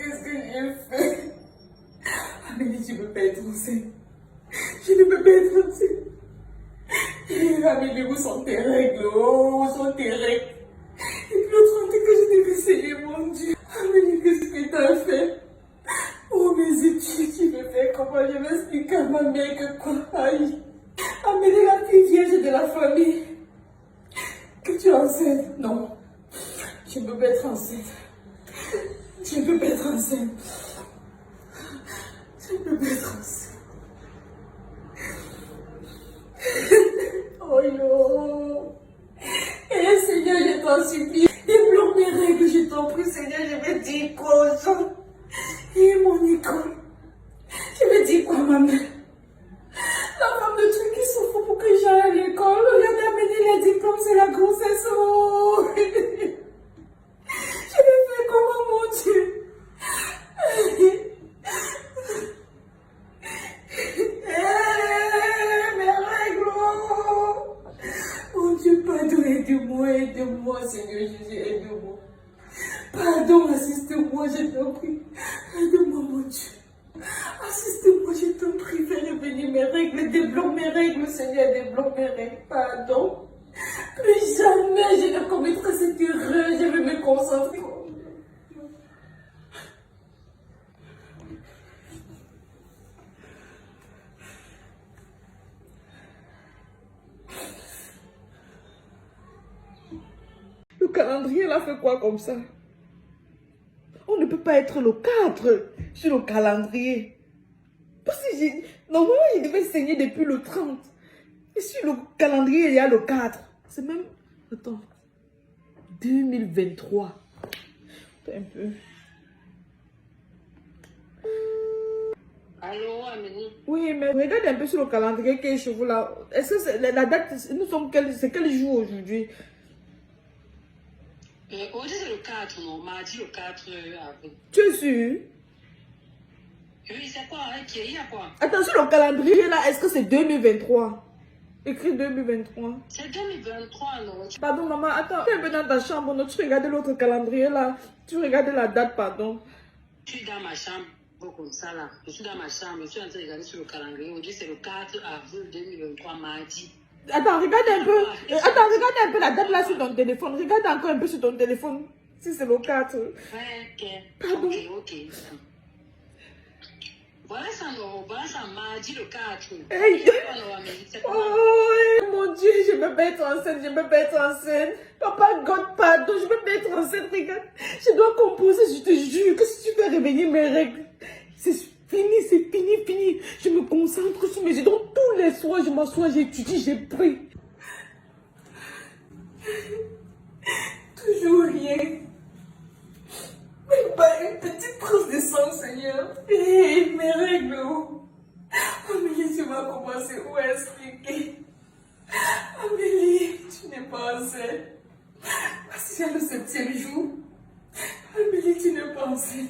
qu'est-ce que j'ai fait? Amélie, je ne peux pas être enceinte. Je ne peux pas être enceinte. Amélie, où sont tes règles? Oh, où sont tes règles? Et puis l'autre fois que je devais essayer, mon Dieu. Amélie, qu'est-ce que tu as fait? Oh, mes études, je vais faire comment? Je vais expliquer à ma mère que quoi? Aïe. Amélie, la fille vierge de la famille. Que tu es enceinte? Non. Je ne peux pas être enceinte. Je ne peux pas être enceinte. Je ne peux pas être enceinte. Oh non. Eh Seigneur, je t'en supplie. Débloque mes règles, je t'en prie, Seigneur. Je vais dire quoi aux gens? Et mon école. Je vais dire quoi à ma mère? La femme de truc qui souffre pour que j'aille à l'école. Regardez, amener les diplômes, c'est la grossesse. Oh. Je vais faire comment, mon Dieu? Mes règles. Mon Dieu, pardon, aide-moi, aide-moi, Seigneur Jésus, aide-moi. Pardon, assiste-moi, je t'en prie. Aide-moi, mon Dieu. Assiste-moi, je t'en prie, fais revenir mes règles, débloque mes règles, Seigneur, débloque mes règles. Pardon. Plus jamais je ne commettrai cette erreur, je vais me concentrer. Le calendrier là fait quoi comme ça? On ne peut pas être le 4 sur le calendrier. Parce que normalement, je devais saigner depuis le 30. Et sur le calendrier, il y a le 4. C'est même... Attends. 2023. Attends un peu. Allô, Amélie? Oui, mais regarde un peu sur le calendrier qui est chez vous là. Est-ce que c'est la date... Nous sommes c'est quel jour aujourd'hui? Aujourd'hui, c'est le 4, non? Mardi, le 4 avril. Tu es sûr? Oui, c'est quoi? Il y a quoi? Attends, sur le calendrier là, est-ce que c'est 2023? Écrit 2023. C'est 2023, non? Pardon, maman, attends. Tu es un peu dans ta chambre, non? Tu regardes l'autre calendrier là. Tu regardes la date, pardon. Je suis dans ma chambre, comme ça là. Je suis dans ma chambre, je suis en train de regarder sur le calendrier. Aujourd'hui, c'est le 4 avril 2023, mardi. Attends, regarde un peu. Attends, regarde un peu la date là sur ton téléphone. Regarde encore un peu sur ton téléphone. Si c'est le 4. Ouais, ok. Pardon. Ok. Voilà ça, non? Voilà ça, mardi le 4. Hey. C'est quoi? Oh, mon Dieu, je ne peux pas être enceinte, je ne peux pas être enceinte. Papa, God, pardon, je ne peux pas être enceinte, regarde. Je dois composer, je te jure que si tu fais revenir mes règles, c'est fini. Je me concentre sur mes études. Donc, tous les soirs, je m'assois, j'étudie, j'ai pris. Toujours rien. Même pas une petite prise de sang, Seigneur. Et mes règles. Amélie, tu vas commencer où expliquer? Amélie, tu n'es pas enceinte. Parce que c'est le 7e jour. Amélie, tu n'es pas enceinte.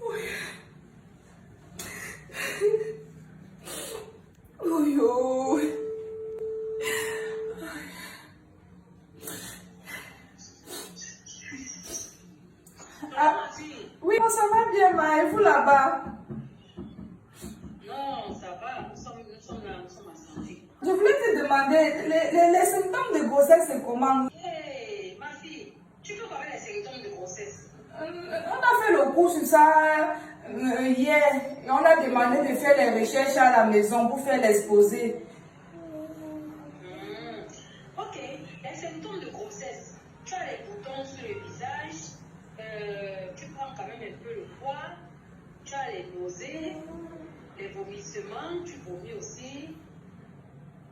Oui. Oui, oh. Ah, oui, ça va bien, ma, et vous là-bas? Non, ça va, nous sommes là, nous sommes en santé. Je voulais te demander, les symptômes de grossesse, c'est comment? Hey, ma fille, tu peux parler des symptômes de grossesse? On a fait le cours sur ça hier. Et on a demandé de faire les recherches à la maison pour faire l'exposé. Ok, les symptômes de grossesse. Tu as les boutons sur le visage, tu prends quand même un peu le poids, tu as les nausées, les vomissements, tu vomis aussi.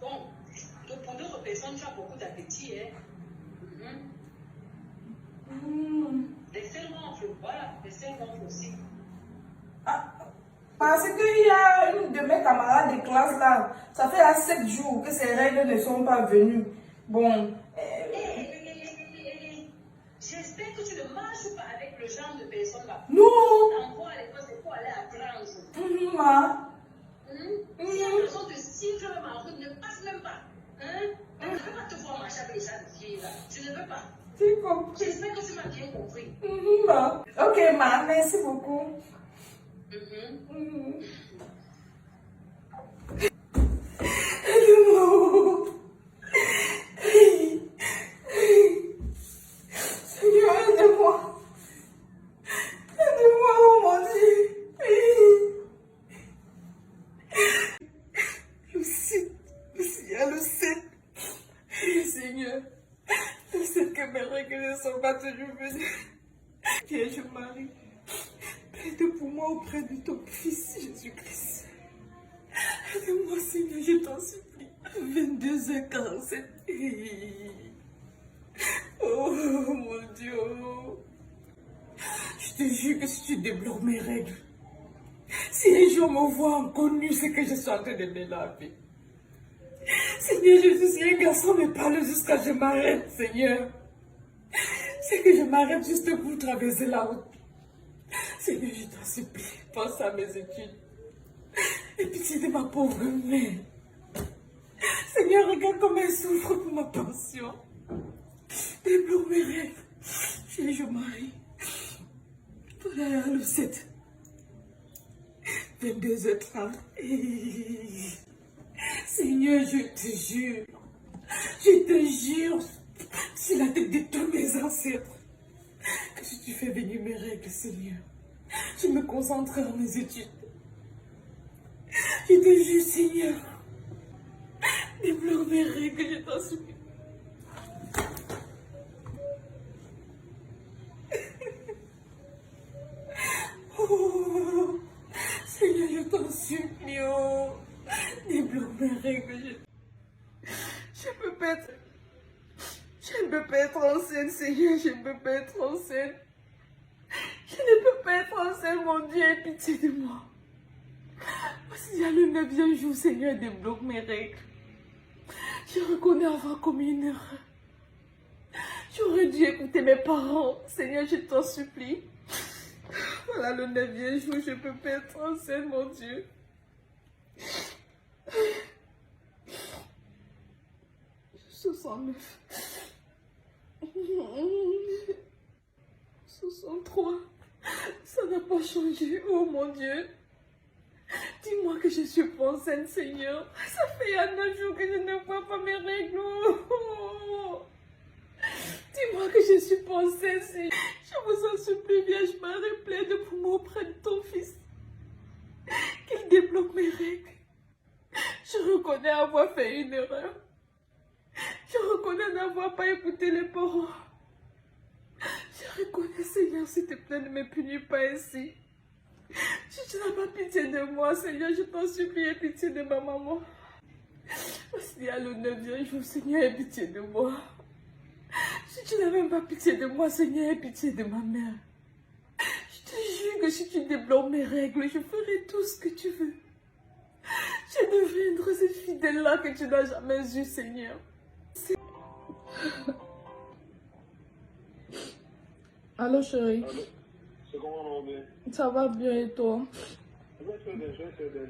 Bon, pour d'autres personnes, tu as beaucoup d'appétit. Hein? Les seins gonflent, voilà, les seins gonflent aussi. Ah, parce qu'il y a une de mes camarades de classe là, ça fait à 7 jours que ces règles ne sont pas venues. Bon. J'espère que tu ne marches pas avec le genre de personnes là. Non. T'envoies à l'école, c'est pour aller apprendre. Ma. Si la personne te siffle même en route, ne passe même pas. Je ne veux pas te voir marcher avec les gens de filles là. Je ne veux pas. J'ai compris. J'espère que tu m'as bien compris. Ma. Ok, ma, merci beaucoup. Mhm. Aide-moi. Seigneur, aide-moi. Aide-moi, oh mon Dieu. Il y a le 7. Seigneur, le 7 que mes règles ne sont pas toujours venues. Viens, je marie. Plaide pour moi auprès de ton Fils Jésus-Christ. Aide-moi, Seigneur, je t'en supplie. 22h47. Oh mon Dieu. Je te jure que si tu débloques mes règles, si les gens me voient encore nu, c'est que je suis en train de me laver. Seigneur, je suis un garçon, mais parle jusqu'à ce que je m'arrête, Seigneur. C'est que je m'arrête juste pour traverser la route. Seigneur, je t'en supplie, pense à mes études. Et pitié de ma pauvre mère. Seigneur, regarde comme elle souffre pour ma pension. Débloque mes rêves. Je marie. Voilà le 7. 22h30. Seigneur, je te jure, c'est la tête de tous mes ancêtres, que si tu fais venir mes règles, Seigneur, je me concentrerai dans mes études. Je te jure, Seigneur, débloque mes règles, je t'en supplie. Oh, Seigneur, je t'en supplie, oh, débloque mes règles. Je ne peux pas être enceinte, Seigneur, je ne peux pas être enceinte. Je ne peux pas être enceinte, mon Dieu, aie pitié de moi. Parce qu'il y a le 9e jour, Seigneur, débloque mes règles. Je reconnais avoir commis une erreur. J'aurais dû écouter mes parents. Seigneur, je t'en supplie. Voilà le 9e jour, je ne peux pas être enceinte, mon Dieu. 69. 63. Ça n'a pas changé, oh mon Dieu. Dis-moi que je suis pas enceinte, Seigneur. Ça fait 9 jours que je ne vois pas mes règles. Oh. Dis-moi que je suis pas enceinte, Seigneur. Je vous en supplie, Vierge Marie, plaide pour moi auprès de ton Fils. Qu'il débloque mes règles. Je reconnais avoir fait une erreur. Je reconnais n'avoir pas écouté les parents. Je reconnais, Seigneur, s'il te plaît, ne me punis pas ainsi. Si tu n'as pas pitié de moi, Seigneur, je t'en supplie, aie pitié de ma maman. S'il y a le 9e jour, Seigneur, aie pitié de moi. Si tu n'as même pas pitié de moi, Seigneur, aie pitié de ma mère. Je te jure que si tu débloques mes règles, je ferai tout ce que tu veux. Je deviendrai cette fidèle-là que tu n'as jamais eue, Seigneur. Allô, chérie. Allô? C'est comment on va bien? Ça va bien et toi? Je vais très bien,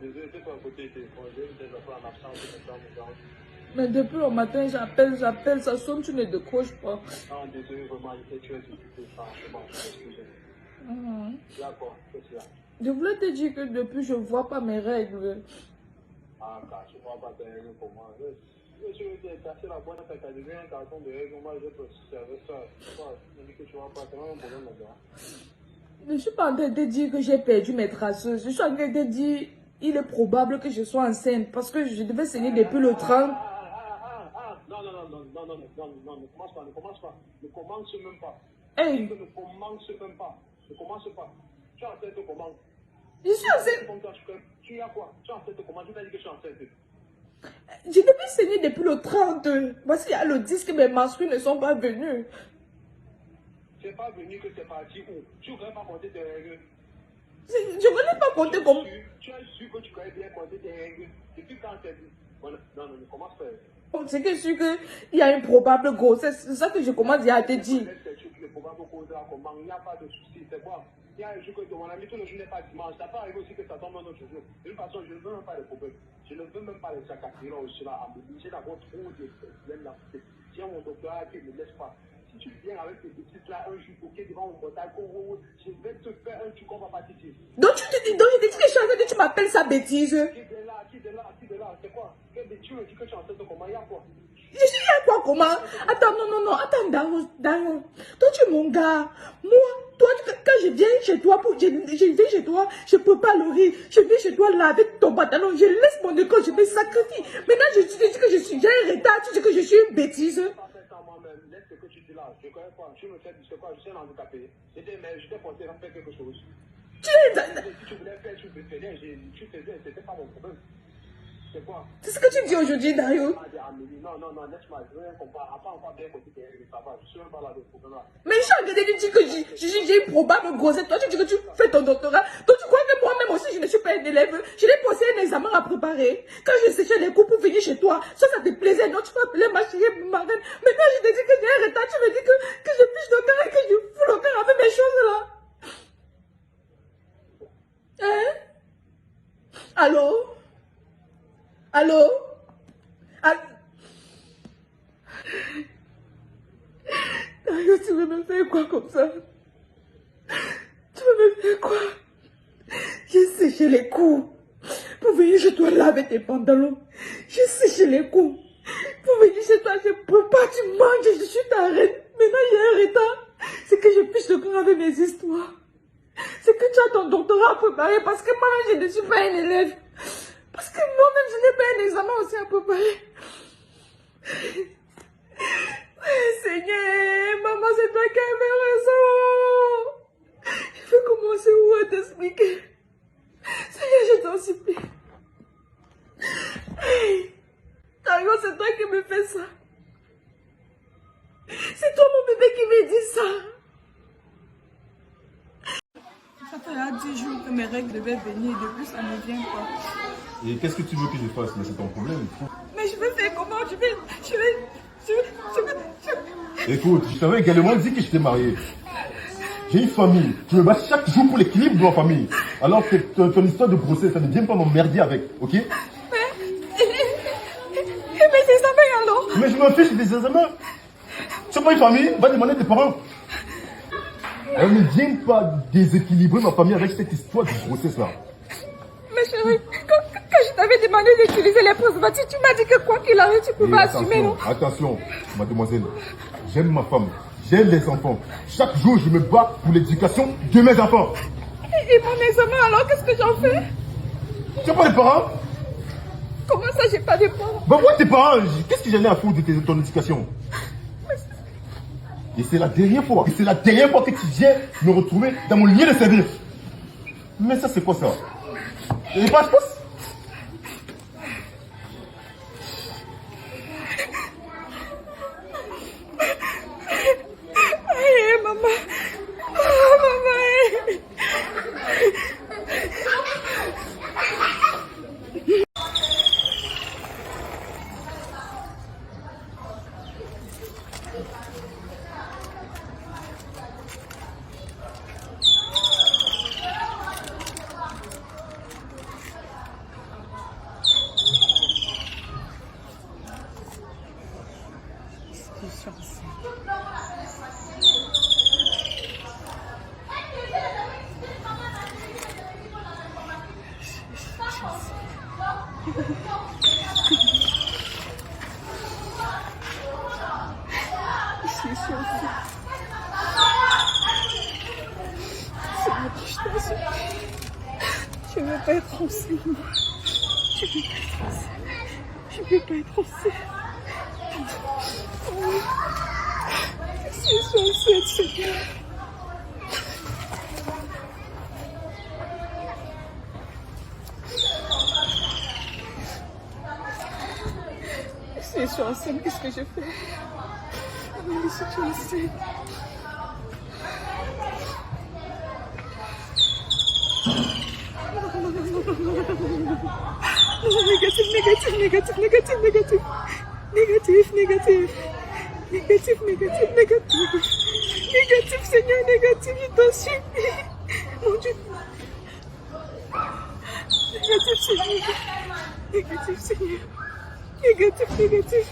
désolé, t'es pas à côté, t'es j'ai des affaires en absence, Mais depuis le matin, j'appelle, ça sonne, tu ne décroches pas. Ah, désolé, vraiment, tu es occupé, franchement, je m'excuse. D'accord, qu'est-ce qu'il y a? Je voulais te dire que depuis, je ne vois pas mes règles. Ah, car tu vois pas tes règles pour moi. Je suis cassé la boîte, t'as devenu un carton de règles, moi je peux servir ça. Je dis que tu vois pas, c'est vraiment un problème là-dedans. Je ne suis pas en train de te dire que j'ai perdu mes traceuses. Je suis en train de te dire, il est probable que je sois enceinte parce que je devais saigner depuis le 30. Non, ne commence pas, ne commence même pas. Hey, Ne commence même pas, ne commence pas. Tu es enceinte comment? je suis enceinte. Tu as quoi? Tu es enceinte comment? Tu t'as dit que je suis enceinte. Je devais saigner depuis le 30. Voici, il y a le 10 que mes menstrues ne sont pas venues. C'est pas venu que c'est parti où? Tu ne connais pas compter tes règles. Je ne connais pas compter comme... Tu es sûr que tu connais bien compter tes règles. Depuis quand c'est dit? Voilà. Non, ne commence pas. C'est que je suis qu'il y a une probable grossesse. C'est ça que je commence à te dire. Il n'y a pas de souci, c'est quoi? Il y a un jour que mon ami, tout le jour n'est pas dimanche. Ça peut arriver aussi que ça tombe un autre jour. De toute façon, je ne veux même pas les problèmes. Je ne veux même pas les saccades là aussi là. J'ai d'abord trop de problèmes là. J'ai mon doctorat qui ne me laisse pas. si tu viens avec tes bêtises là, un jour, ok, devant mon portail, je vais te faire un truc qu'on va pas te dire. Donc je te dis que je suis en train de tu m'appelles ça bêtise. Qui de là, c'est quoi? Tu me dis que tu es en train de comment, il y a quoi? Je suis là quoi, comment? Attends, non, attends, Daron. Toi, tu es mon gars. Moi, toi, quand je viens chez toi, je viens chez toi, je prépare le riz. Je viens chez toi là avec ton pantalon, je laisse mon école, je me sacrifie. Maintenant, je te dis que j'ai un retard, tu dis que je suis une bêtise. Moi-même, laisse ce que tu dis là. Je connais pas. Tu me fais du quoi? Je suis un handicapé. Je t'ai pensé à faire quelque chose. Si tu voulais faire, tu faisais. Tu faisais, c'était pas mon problème. C'est quoi? C'est ce que tu dis aujourd'hui, Dario. Non, laisse-moi. Je ne comprends pas encore bien côté ça va. Je suis même pas là de problème là. Mais je suis en train de dire que j'ai une probable grossesse. Toi, tu dis que tu fais ton doctorat. Donc, tu crois que moi-même aussi, je ne suis pas une élève. Je n'ai posé un examen à préparer. Quand je séchais les coups pour venir chez toi, ça te plaisait. Non, tu peux appeler ma chérie, ma reine. Maintenant, je te dis que j'ai un retard. Tu me dis que je piche le cœur et que je fous le cœur avec mes choses là. Hein? Allô? Dario, tu veux me faire quoi comme ça? Tu veux me faire quoi? J'ai séché les coups pour venir chez toi là avec tes pantalons. J'ai séché les coups pour venir chez toi. Je peux pas, tu manges, je suis ta reine. Maintenant, il y a un retard. C'est que je piche le corps avec mes histoires. C'est que tu as ton doctorat à préparer parce que moi-même, je ne suis pas un élève. Parce que moi-même, je n'ai pas un examen aussi à préparer. Seigneur, maman, c'est toi qui avais raison. Je vais commencer où à t'expliquer. Seigneur, je t'en supplie. Dario, c'est toi qui me fais ça. C'est toi mon bébé qui me dit ça. Ça fait là 10 jours que mes règles devaient venir. Depuis, ça ne vient pas. Et qu'est-ce que tu veux que je fasse? Mais c'est ton problème. Mais je vais faire comment? Écoute, je t'avais également dit que je t'ai marié. J'ai une famille. Tu me bats chaque jour pour l'équilibre de ma famille. Alors que ton histoire de grossesse, ça ne vient pas m'emmerder avec, ok? Mais tes examens alors? Mais je m'en fiche des examens. Tu n'as pas une famille? Va demander à tes parents. Elle ne vient pas déséquilibrer ma famille avec cette histoire de grossesse là. Mais chérie, quand je t'avais demandé d'utiliser les préservatifs, tu m'as dit que quoi qu'il arrive, tu pouvais assumer, non? Attention, mademoiselle, j'aime ma femme, j'aime les enfants. Chaque jour, je me bats pour l'éducation de mes enfants. Et mon examen, alors, qu'est-ce que j'en fais? Tu n'as pas de parents? Comment ça, j'ai pas de parents? Bah moi, tes parents, qu'est-ce que j'en ai à foutre de ton éducation? Et c'est la dernière fois, que tu viens me retrouver dans mon lieu de service. Mais ça, c'est quoi ça? Les passeports? Aïe, maman. Oh, maman. Je ne veux pas être enceinte. Je ne veux pas être enceinte. Je suis enceinte, Seigneur. Je suis enceinte, qu'est-ce que je fais? Je suis enceinte. Négatif, Seigneur, négatif, je t'en supplie. Mon Dieu. Négatif, Seigneur. Négatif, Seigneur. Négatif.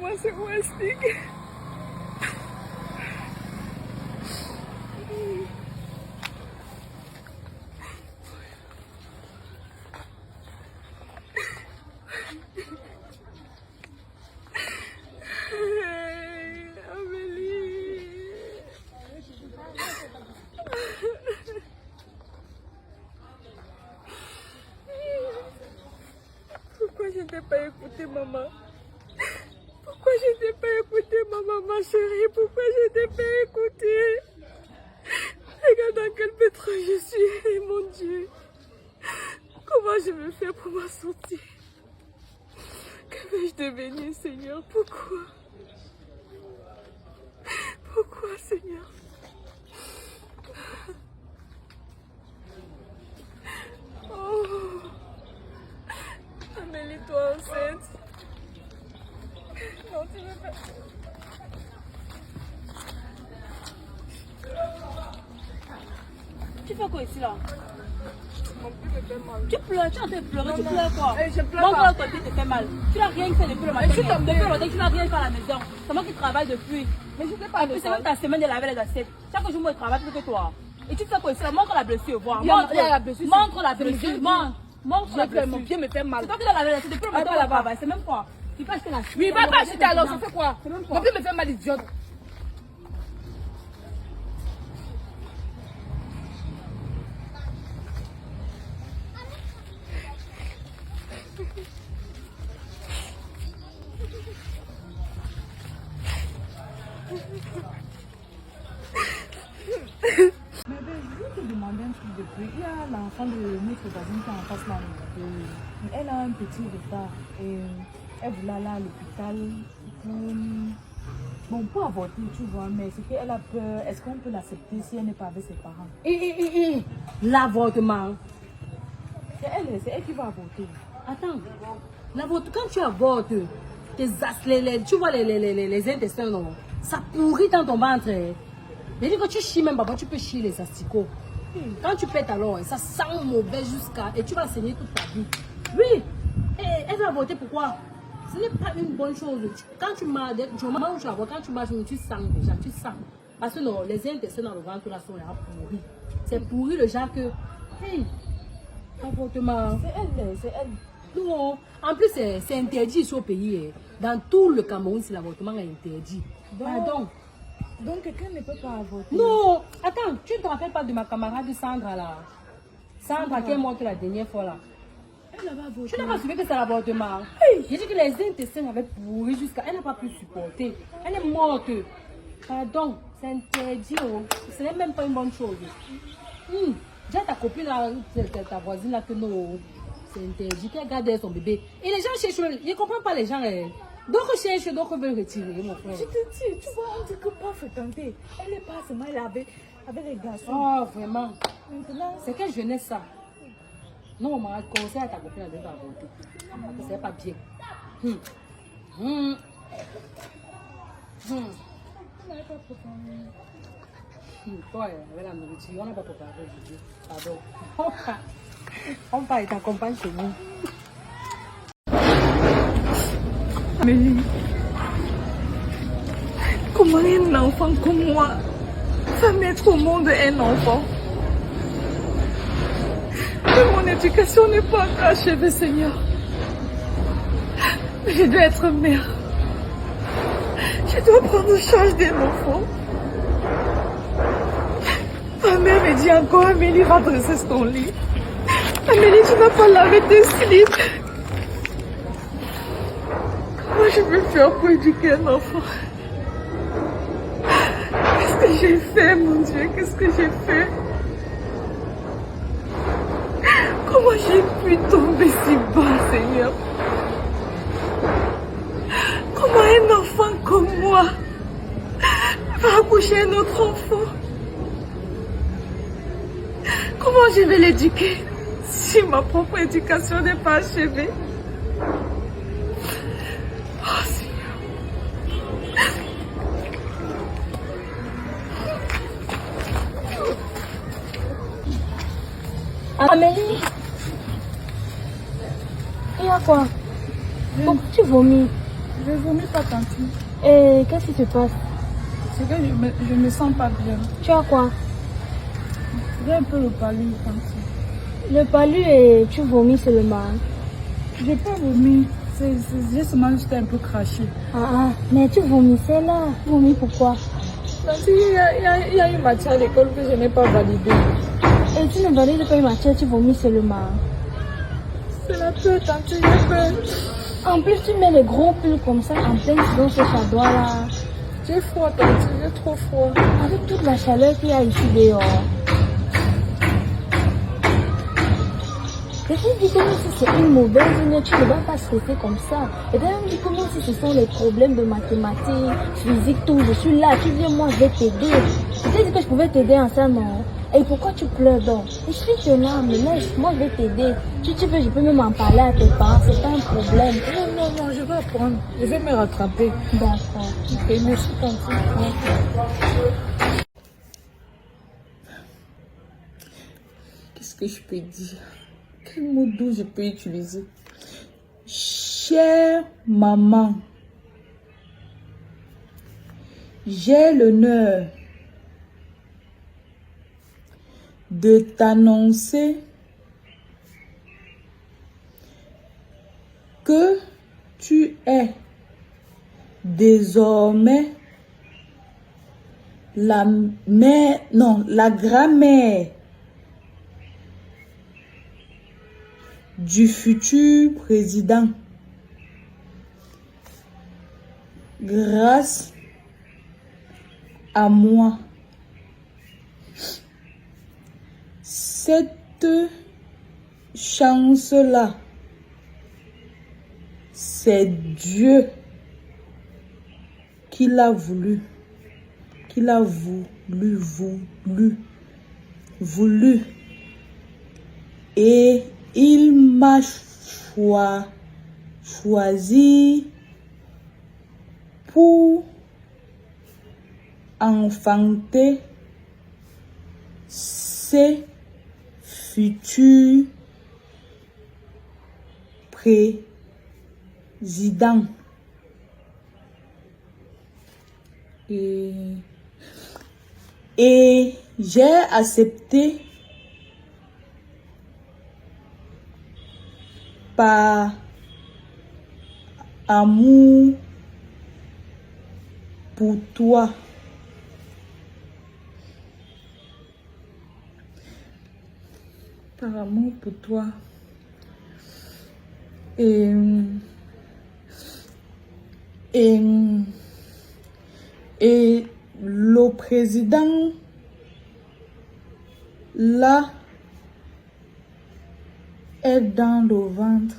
commencer à expliquer. Pourquoi je ne t'ai pas écouté, maman? Pourquoi je ne t'ai pas écouté, maman, ma chérie? Pourquoi je ne t'ai pas écouté? Regarde dans quel pétrin je suis, mon Dieu. Comment je vais faire pour m'en sortir? Que vais-je devenir, Seigneur? Pourquoi? Pourquoi, Seigneur? Oh, Amélie, toi enceinte. Non, tu veux pas. Tu fais quoi ici là? Mon pied me fait mal. Tu pleures, tu es en train de pleurer, tu pleures quoi? Je pleure Mon pas. corps, ton pied te fait mal. Tu n'as rien fait depuis le matin. Je suis tombée. Depuis le matin, tu n'as rien fait à la maison. C'est moi qui travaille depuis. Mais je ne sais pas C'est même ta semaine de laver les assiettes. Chaque jour, moi, je travaille plus que toi. Et tu fais quoi ici là? Montre la blessure, voir. Il y a Montre la blessure. Montre la blessure. Montre la blessure. Mon pied me fait mal. C'est toi qui dois laver les assiettes. Depuis le matin, Ah, on là-bas. travaille. C'est même quoi? Tu peux acheter la Oui, va pas acheter alors, ça fait quoi? C'est même quoi? Mon pied me fait mal, idiote. Mais ben, je voulais te demander un truc de plus. Il y a l'enfant de notre voisine qui est en face là. Elle a un petit retard et elle voulait aller à l'hôpital pour avorter, tu vois. Mais c'est qu'elle a peur. Est-ce qu'on peut l'accepter si elle n'est pas avec ses parents? L'avortement. C'est elle qui va avorter. Attends, quand tu avortes, tu vois les intestins, non, ça pourrit dans ton ventre. C'est-à-dire que tu chies même, papa, tu peux chier les asticots. Quand tu pètes alors, ça sent mauvais jusqu'à... Et tu vas saigner toute ta vie. Oui, et elle va avorter, pourquoi? Ce n'est pas une bonne chose. Quand tu manges, quand tu manges, tu sens déjà, tu sens. Parce que non, les intestins dans le ventre là sont là pourris. C'est pourri le genre que... Hey, avortement. C'est elle. Non, en plus c'est interdit ici au pays. Dans tout le Cameroun, c'est l'avortement est interdit. Pardon. Donc quelqu'un ne peut pas avorter. Non, attends, tu ne te rappelles pas de ma camarade Sandra là? Sandra qui est morte la dernière fois là. Elle va avorter. Tu n'as pas suivi que c'est l'avortement? J'ai dit que les intestins avaient pourri jusqu'à... Elle n'a pas pu supporter. Elle est morte. Pardon, c'est interdit. Oh. Ce n'est même pas une bonne chose. J'ai ta copine là, ta voisine là que non, c'est interdit. Qu'elle garde son bébé. Et les gens cherchent, je ne comprends pas les gens. D'autres cherchent, d'autres veulent retirer, mon frère. Je te dis, tu vois, on dit que pas fréquenter. Elle est pas seulement elle avec les garçons. Oh, vraiment. Maintenant, C'est quelle jeunesse ça? Non, on m'a conseillé à ta copine de avorter. Parce que c'est pas bien. Toi, avec la nourriture, on n'a pas préparé aujourd'hui. Pardon. On va et t'accompagne chez nous. Amélie, comment un enfant comme moi va mettre au monde un enfant? Que mon éducation n'est pas encore achevée, Seigneur. Mais je dois être mère. Je dois prendre charge d'un enfant. Ma mère me dit encore, Amélie, va dresser ton lit. Amélie, tu n'as pas lavé tes slips. Comment je peux faire pour éduquer un enfant? Qu'est-ce que j'ai fait, mon Dieu? Qu'est-ce que j'ai fait? Comment j'ai pu tomber si bas, Seigneur? Comment un enfant comme moi va accoucher un autre enfant? Comment je vais l'éduquer si ma propre éducation n'est pas achevée? Oh Seigneur. Amélie, il y a quoi? Pourquoi tu vomis? Je vomis pas, tante. Et qu'est-ce qui se passe? C'est que je me sens pas bien. Tu as quoi? J'ai un peu le palu, tante. Le palu et tu vomis seulement. J'ai pas vomi. J'ai seulement juste un peu craché. Ah, mais tu vomissais là. Tu vomis pourquoi? Tante, il y a une matière à l'école que je n'ai pas validée. Et tu ne valides pas une matière, tu vomis seulement. C'est la peur, tante, j'ai peur. En plus, tu mets les gros pulls comme ça en pleine saison ce chadois là. J'ai froid, tante, j'ai trop froid. Avec toute la chaleur qu'il y a ici dehors. Et tu dis comment si c'est une mauvaise journée, tu ne vas pas stresser comme ça. Et d'ailleurs, dis comment si ce sont les problèmes de mathématiques, physique, tout. Je suis là, tu viens, moi je vais t'aider. Je t'ai dit que je pouvais t'aider en ça, non? Et pourquoi tu pleures donc? Je suis tes larmes, laisse, moi je vais t'aider. Si tu veux, je peux même en parler à tes parents, c'est pas un problème. Non, je vais apprendre. Je vais me rattraper. D'accord. Ok, merci, tante. Qu'est-ce que je peux dire? Quel mot doux je peux utiliser? Chère maman, j'ai l'honneur de t'annoncer que tu es désormais la grand-mère du futur président. Grâce à moi, cette chance-là, c'est Dieu qui l'a voulu, voulu. Et il m'a choisi pour enfanter ses futurs présidents. Et j'ai accepté par amour pour toi. Par amour pour toi. Et le président là est dans le ventre.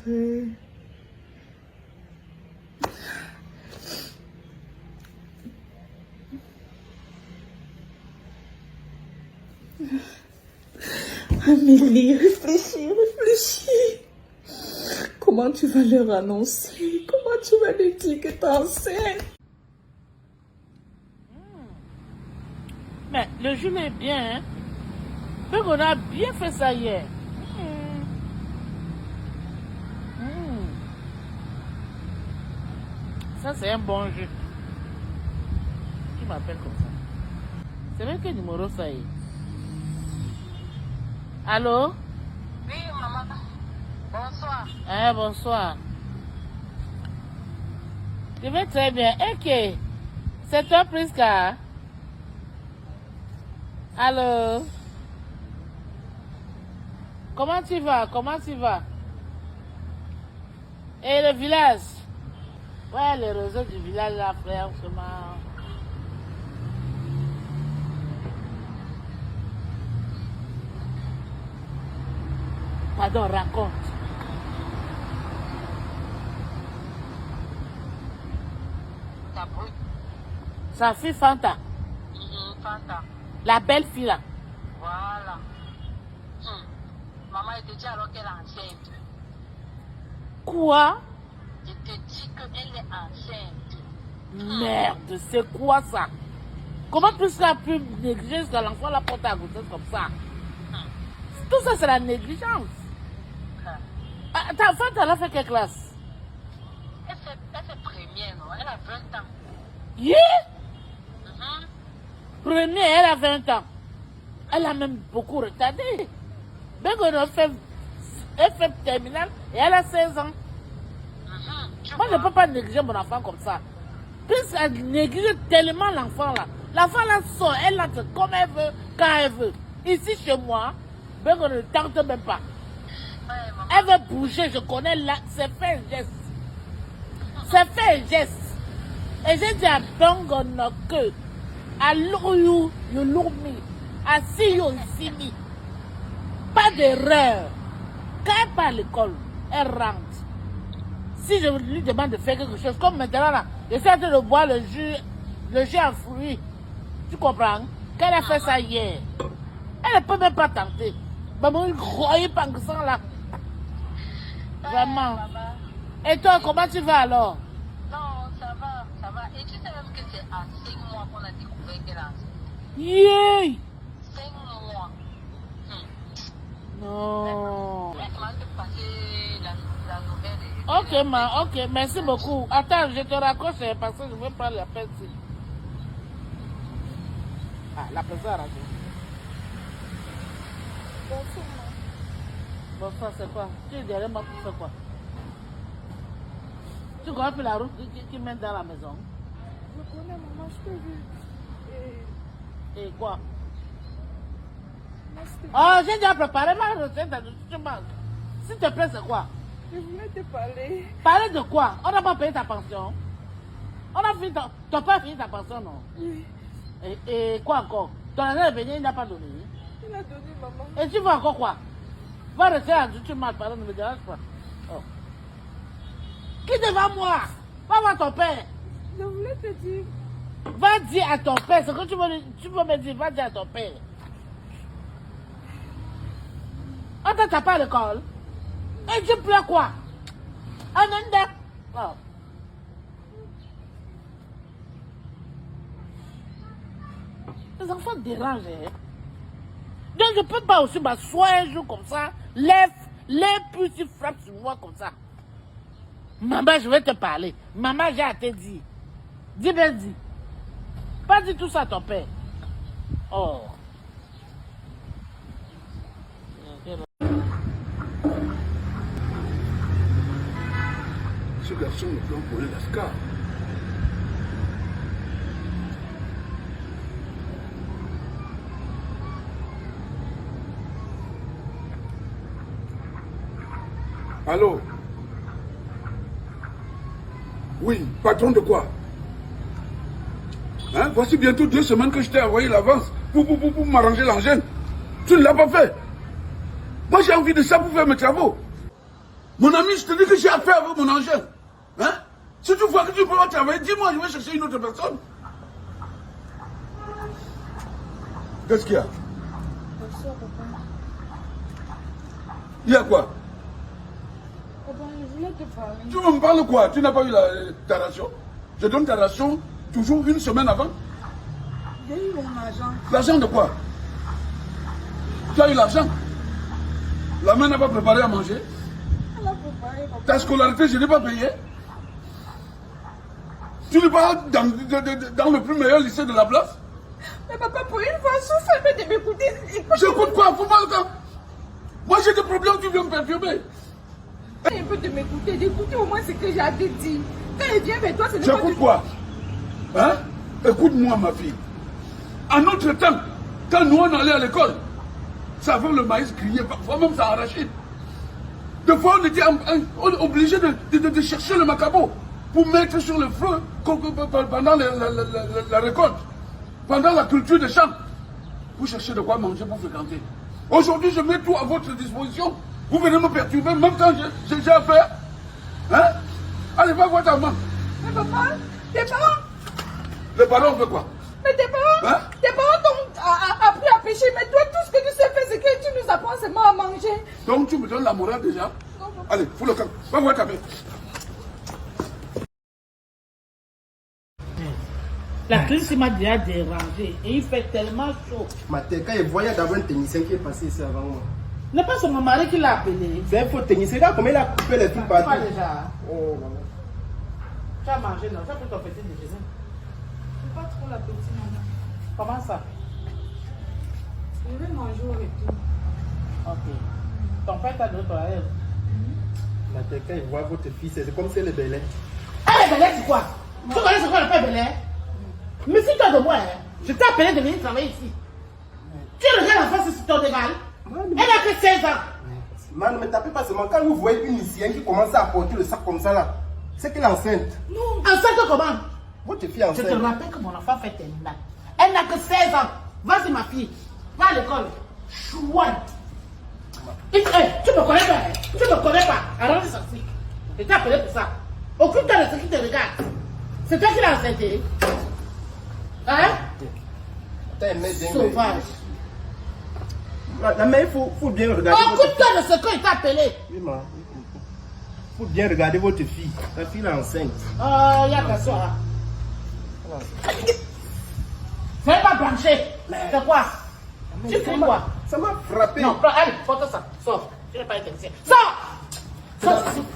Amélie, réfléchis. Comment tu vas leur annoncer? Comment tu vas leur dire que t'es enceinte? Mais le jus est bien, hein? Fait qu'on a bien fait ça hier. Ça, c'est un bon jus. Qui m'appelle comme ça? C'est vrai quel numéro ça est? Allô? Oui, maman. Bonsoir. Bonsoir. Je vais très bien. Ok. C'est toi, Priska? Allô? Comment tu vas? Et le village? Ouais, le réseau du village là, frère, vraiment. Pardon, raconte. Ta brute. Sa fille Fanta. Fanta. La belle fille là. Voilà. Maman, elle te dit alors qu'elle est enceinte. Quoi? Je te dis qu'elle est enceinte. Merde, c'est quoi ça? Comment Priska a pu négliger jusqu'à l'enfant la porte à grossesse comme ça? Tout ça, c'est la négligence. Ta Fanta, elle a fait quelle classe? Elle fait première, non? 20 ans. Yeah. Premier, elle a 20 ans. Elle a même beaucoup retardé. Ben qu'on a fait terminale et elle a 16 ans. Moi, je ne peux pas négliger mon enfant comme ça. Puisqu'elle néglige tellement l'enfant là. L'enfant là sort, elle lance comme elle veut, quand elle veut. Ici chez moi, ben qu'on ne tente même pas. Elle veut bouger, je connais là, c'est fait un geste. C'est fait un geste. Et j'ai dit à Bengono que, à l'ouyou, l'ourmi, à Siyo, Simi, pas d'erreur. Quand elle part à l'école, elle rentre. Si je lui demande de faire quelque chose, comme maintenant là, je suis en train de boire le jus en fruits. Tu comprends? Quand elle a fait ça hier, elle ne peut même pas tenter. Maman, il croyait pas que ça là. Vraiment. Et toi, comment tu vas alors? Non, ça va, ça va. Et tu sais même que c'est à 5 mois qu'on a découvert qu'elle a enceinte. Yeah! 5 mois. Non. Elle m'a fait passer la nouvelle. Ok, ok, merci beaucoup. Attends, je te raccroche parce que je veux prendre la peine. Ah, la personne a raté. Bonsoir, c'est quoi? Tu es derrière moi pour faire quoi? Tu connais plus la route qui mène dans la maison? Je connais, maman, je t'ai vu. Et quoi? Merci. Oh, j'ai déjà préparé ma recette. Tu manges. S'il te plaît, c'est quoi? Je voulais te parler. Parler de quoi? On n'a pas payé ta pension. On a fini ton père a fini ta pension, non? Oui. Et quoi encore? Ton argent est venu, il n'a pas donné. Il a donné, maman. Et tu veux encore quoi? Va rester à tu m'as parlé, ne me dérange pas. Oh. Qui devant moi? Va voir ton père. Je voulais te dire. Va dire à ton père, ce que tu veux me dire, va dire à ton père. On ne t'a pas à l'école. Et tu pleures quoi? Ananda. Oh. Les enfants dérangent. Hein? Donc je ne peux pas aussi m'asseoir un jour comme ça, lève, puis tu frappes sur moi comme ça. Maman, je vais te parler. Maman, j'ai à te dire. Dis bien, dis. Pas dire tout ça à ton père. Oh. Ce garçon ne peut envoyer l'ascar. Allô? Oui, patron de quoi? Hein? Voici bientôt 2 semaines que je t'ai envoyé l'avance pour m'arranger l'engin. Tu ne l'as pas fait. Moi j'ai envie de ça pour faire mes travaux. Mon ami, je te dis que j'ai affaire avec mon engin. Hein? Si tu vois que tu ne peux pas travailler, dis-moi, je vais chercher une autre personne. Qu'est-ce qu'il y a? Bonsoir, papa. Il y a quoi? Papa, je voulais te parler. Tu me parles quoi? Tu n'as pas eu ta ration? Je donne ta ration toujours 1 semaine avant. J'ai eu mon argent. L'argent de quoi? Tu as eu l'argent? La mère n'a pas préparé à manger? Elle a préparé, papa. Ta scolarité, je n'ai pas payé. Tu n'es pas dans le plus meilleur lycée de la place? Mais papa, pour une fois, souffle de m'écouter. J'écoute quoi? Faut pas le temps. Moi j'ai des problèmes, tu viens me perturber. Un peu de m'écouter, d'écouter au moins ce que j'ai à te dire. Quand elle vient vers toi, c'est J'écoute quoi? Hein? Écoute-moi, ma fille. En notre temps, quand nous on allait à l'école, ça avait le maïs grillé, parfois même ça arraché. Des fois, on était obligé de chercher le macabo pour mettre sur le feu pendant la récolte, pendant la culture des champs, pour chercher de quoi manger pour fréquenter. Aujourd'hui, je mets tout à votre disposition. Vous venez me perturber, même quand j'ai affaire. Hein? Allez, va voir ta maman. Mais papa, tes parents. Les parents font quoi? Mais tes parents, Hein? tes parents t'ont appris à pêcher, mais toi, tout ce que tu sais faire, c'est que tu nous apprends seulement à manger. Donc tu me donnes la morale déjà? Non, papa. Allez, fous le camp. Va voir ta mère. La crise m'a déjà dérangé et il fait tellement chaud. Matin, quand il voyait d'abord un technicien qui est passé ici avant moi. N'est pas son mari qui l'a appelé. C'est un faux technicien. Regarde comment il a coupé les trucs partout. Pas déjà. Oh, maman. Tu as mangé, non? Tu as pris ton petit déjeuner? J'ai pas trop l'appétit, maman. Comment ça? Je vais manger au retour. Ok. Ton père t'a donné ton lèvre? Mais quand il voit votre fille, c'est comme si elle est belle. Elle est belle, c'est quoi? Tu connais ce qu'on appelle belle? Mais si toi de moi, je t'ai appelé de venir travailler ici. Tu regardes l'enfant sur ton égal. Elle a que 16 ans. Man, ne me tapez pas seulement. Quand vous voyez une lycéenne qui commence à porter le sac comme ça là, c'est qu'elle est enceinte. Non. Enceinte comment? Votre fille est Je enceinte. te rappelle que mon enfant fait terminale. Elle n'a que 16 ans. Vas-y ma fille. Va à l'école. Chouette. Tu me connais pas. Tu me connais pas. Alors c'est sorti. Je t'ai appelé pour ça. Occupe-toi de ce qui te regarde. C'est toi qui l'as enceinté. Hein? Sauvage. Mais il faut bien regarder. Occupe-toi de ce qu'il t'a appelé. Oui, ma. Il faut bien regarder votre fille. La fille est enceinte. Oh, il y a qu'à soi. C'est pas branché. C'est quoi? Tu cries quoi? Ça m'a frappé. Non, allez, porte ça. Sors. Tu n'es pas intéressé. Sors!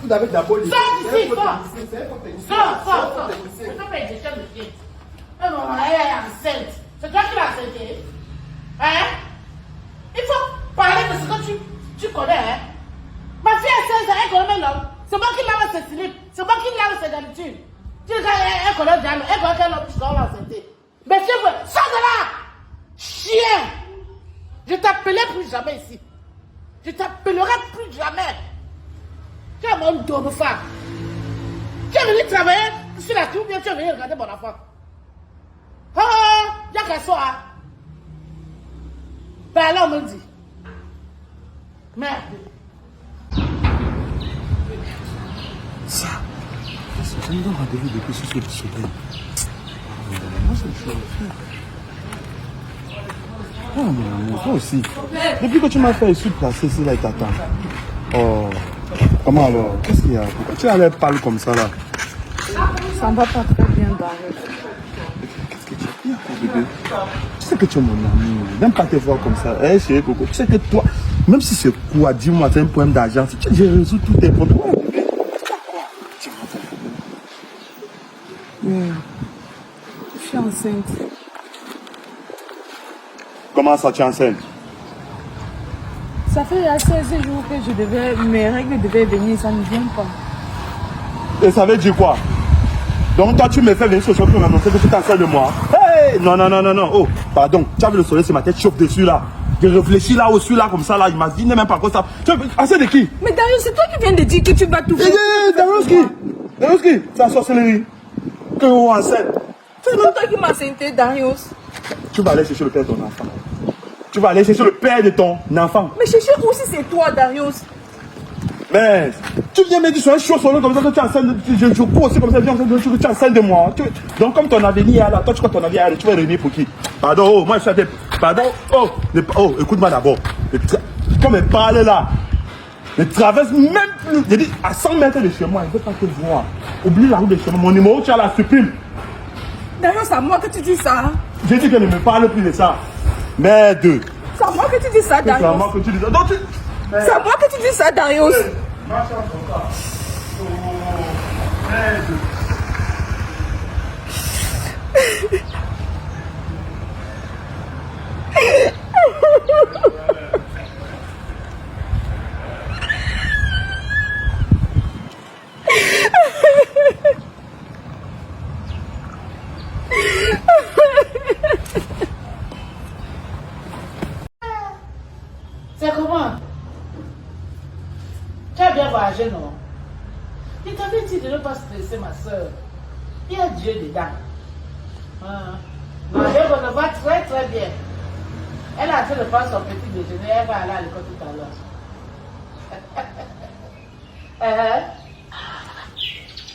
Vous avez d'abord les. Sors d'ici, sors! Sors! Je ne peux pas être gestion de pied. Elle est enceinte. C'est toi qui l'as enceintée. Hein? Il faut parler de ce que tu connais, hein? Ma fille a 16 ans, elle connaît l'homme. C'est moi qui lave ses slips. C'est moi qui lave ses garnitures. Tu regardes, elle connaît le diable. Elle connaît quel homme qui doit l'enceinte. Mais c'est vrai, sors de là! Chien! Je t'appellerai plus jamais ici. Je t'appellerai plus jamais. Tu es mon dos de femme. Tu es venu travailler sur la tour, bien tu es venu regarder mon enfant. Oh, il n'y a qu'à soi. Ben alors, on me dit. Merde. Ça, je me donne rendez-vous depuis ce soir du soleil. Moi, c'est le choix de faire. Oh, mon amour, toi aussi. Depuis que tu m'as fait, je suis placé ici, là, il t'attend. Oh, comment alors? Qu'est-ce qu'il y a? Pourquoi tu allais parler comme ça, là? Ça ne va pas très bien, Dario. Qu'est-ce que tu as dit encore, bébé? Tu sais que tu es mon ami. N'aime pas te voir comme ça. Eh, chérie Coco, tu sais que toi, même si c'est quoi, dis-moi, c'est un problème d'argent. Si tu j'ai résolu tous tes problèmes. Ouais, bébé. Dis-moi ton problème. Oui. Je suis enceinte. Comment ça, tu es enceinte? Ça fait 16 jours que mes règles devaient venir, ça ne vient pas. Et ça veut dire quoi? Donc toi tu me fais venir ce soir pour m'annoncer que tu t'enseignes de moi. Hey! Non, non, non, non, non. Oh, pardon. Tu as vu le soleil sur ma tête, chauffe dessus là. Je réfléchis là au-dessus là comme ça là. Imagine même pas quoi ça. Tu as de qui? Mais Dario, c'est toi qui viens de dire que tu vas tout faire. Darioski, c'est la sorcellerie. Que vous enceinte. C'est même toi qui m'as enceinté, Darius. Tu vas aller chercher le père de ton enfant. Tu vas aller chercher le père de ton enfant. Mais chercher aussi c'est toi, Darius. Mais tu viens me dire sur un chaud solo comme ça que tu es enceinte de... Je cours aussi comme ça, tu es enceinte de moi. Donc comme ton avenir est là, toi tu crois que ton avenir est là, tu vas revenir pour qui? Pardon, oh, moi je suis à tes... Pardon, oh, écoute-moi d'abord. Comme elle parle là, ne traverse même plus, je dis à 100 mètres de chez moi, il ne veut pas te voir. Oublie la route de chez moi, mon numéro tu as la supprime. Darius, c'est à moi que tu dis ça. J'ai dit qu'elle ne me parle plus de ça. Merde. C'est à moi que tu dis ça, Darius. C'est à moi que tu dis ça. C'est à moi que tu dis ça, Darius. Marche comme ça. Oh, merde. C'est comment? Tu as bien voyagé, non? Il t'avait dit de ne pas stresser ma soeur. Il y a Dieu dedans. Ma mère va très très bien. Elle a en train de faire son petit déjeuner. Elle va aller à l'école tout à l'heure.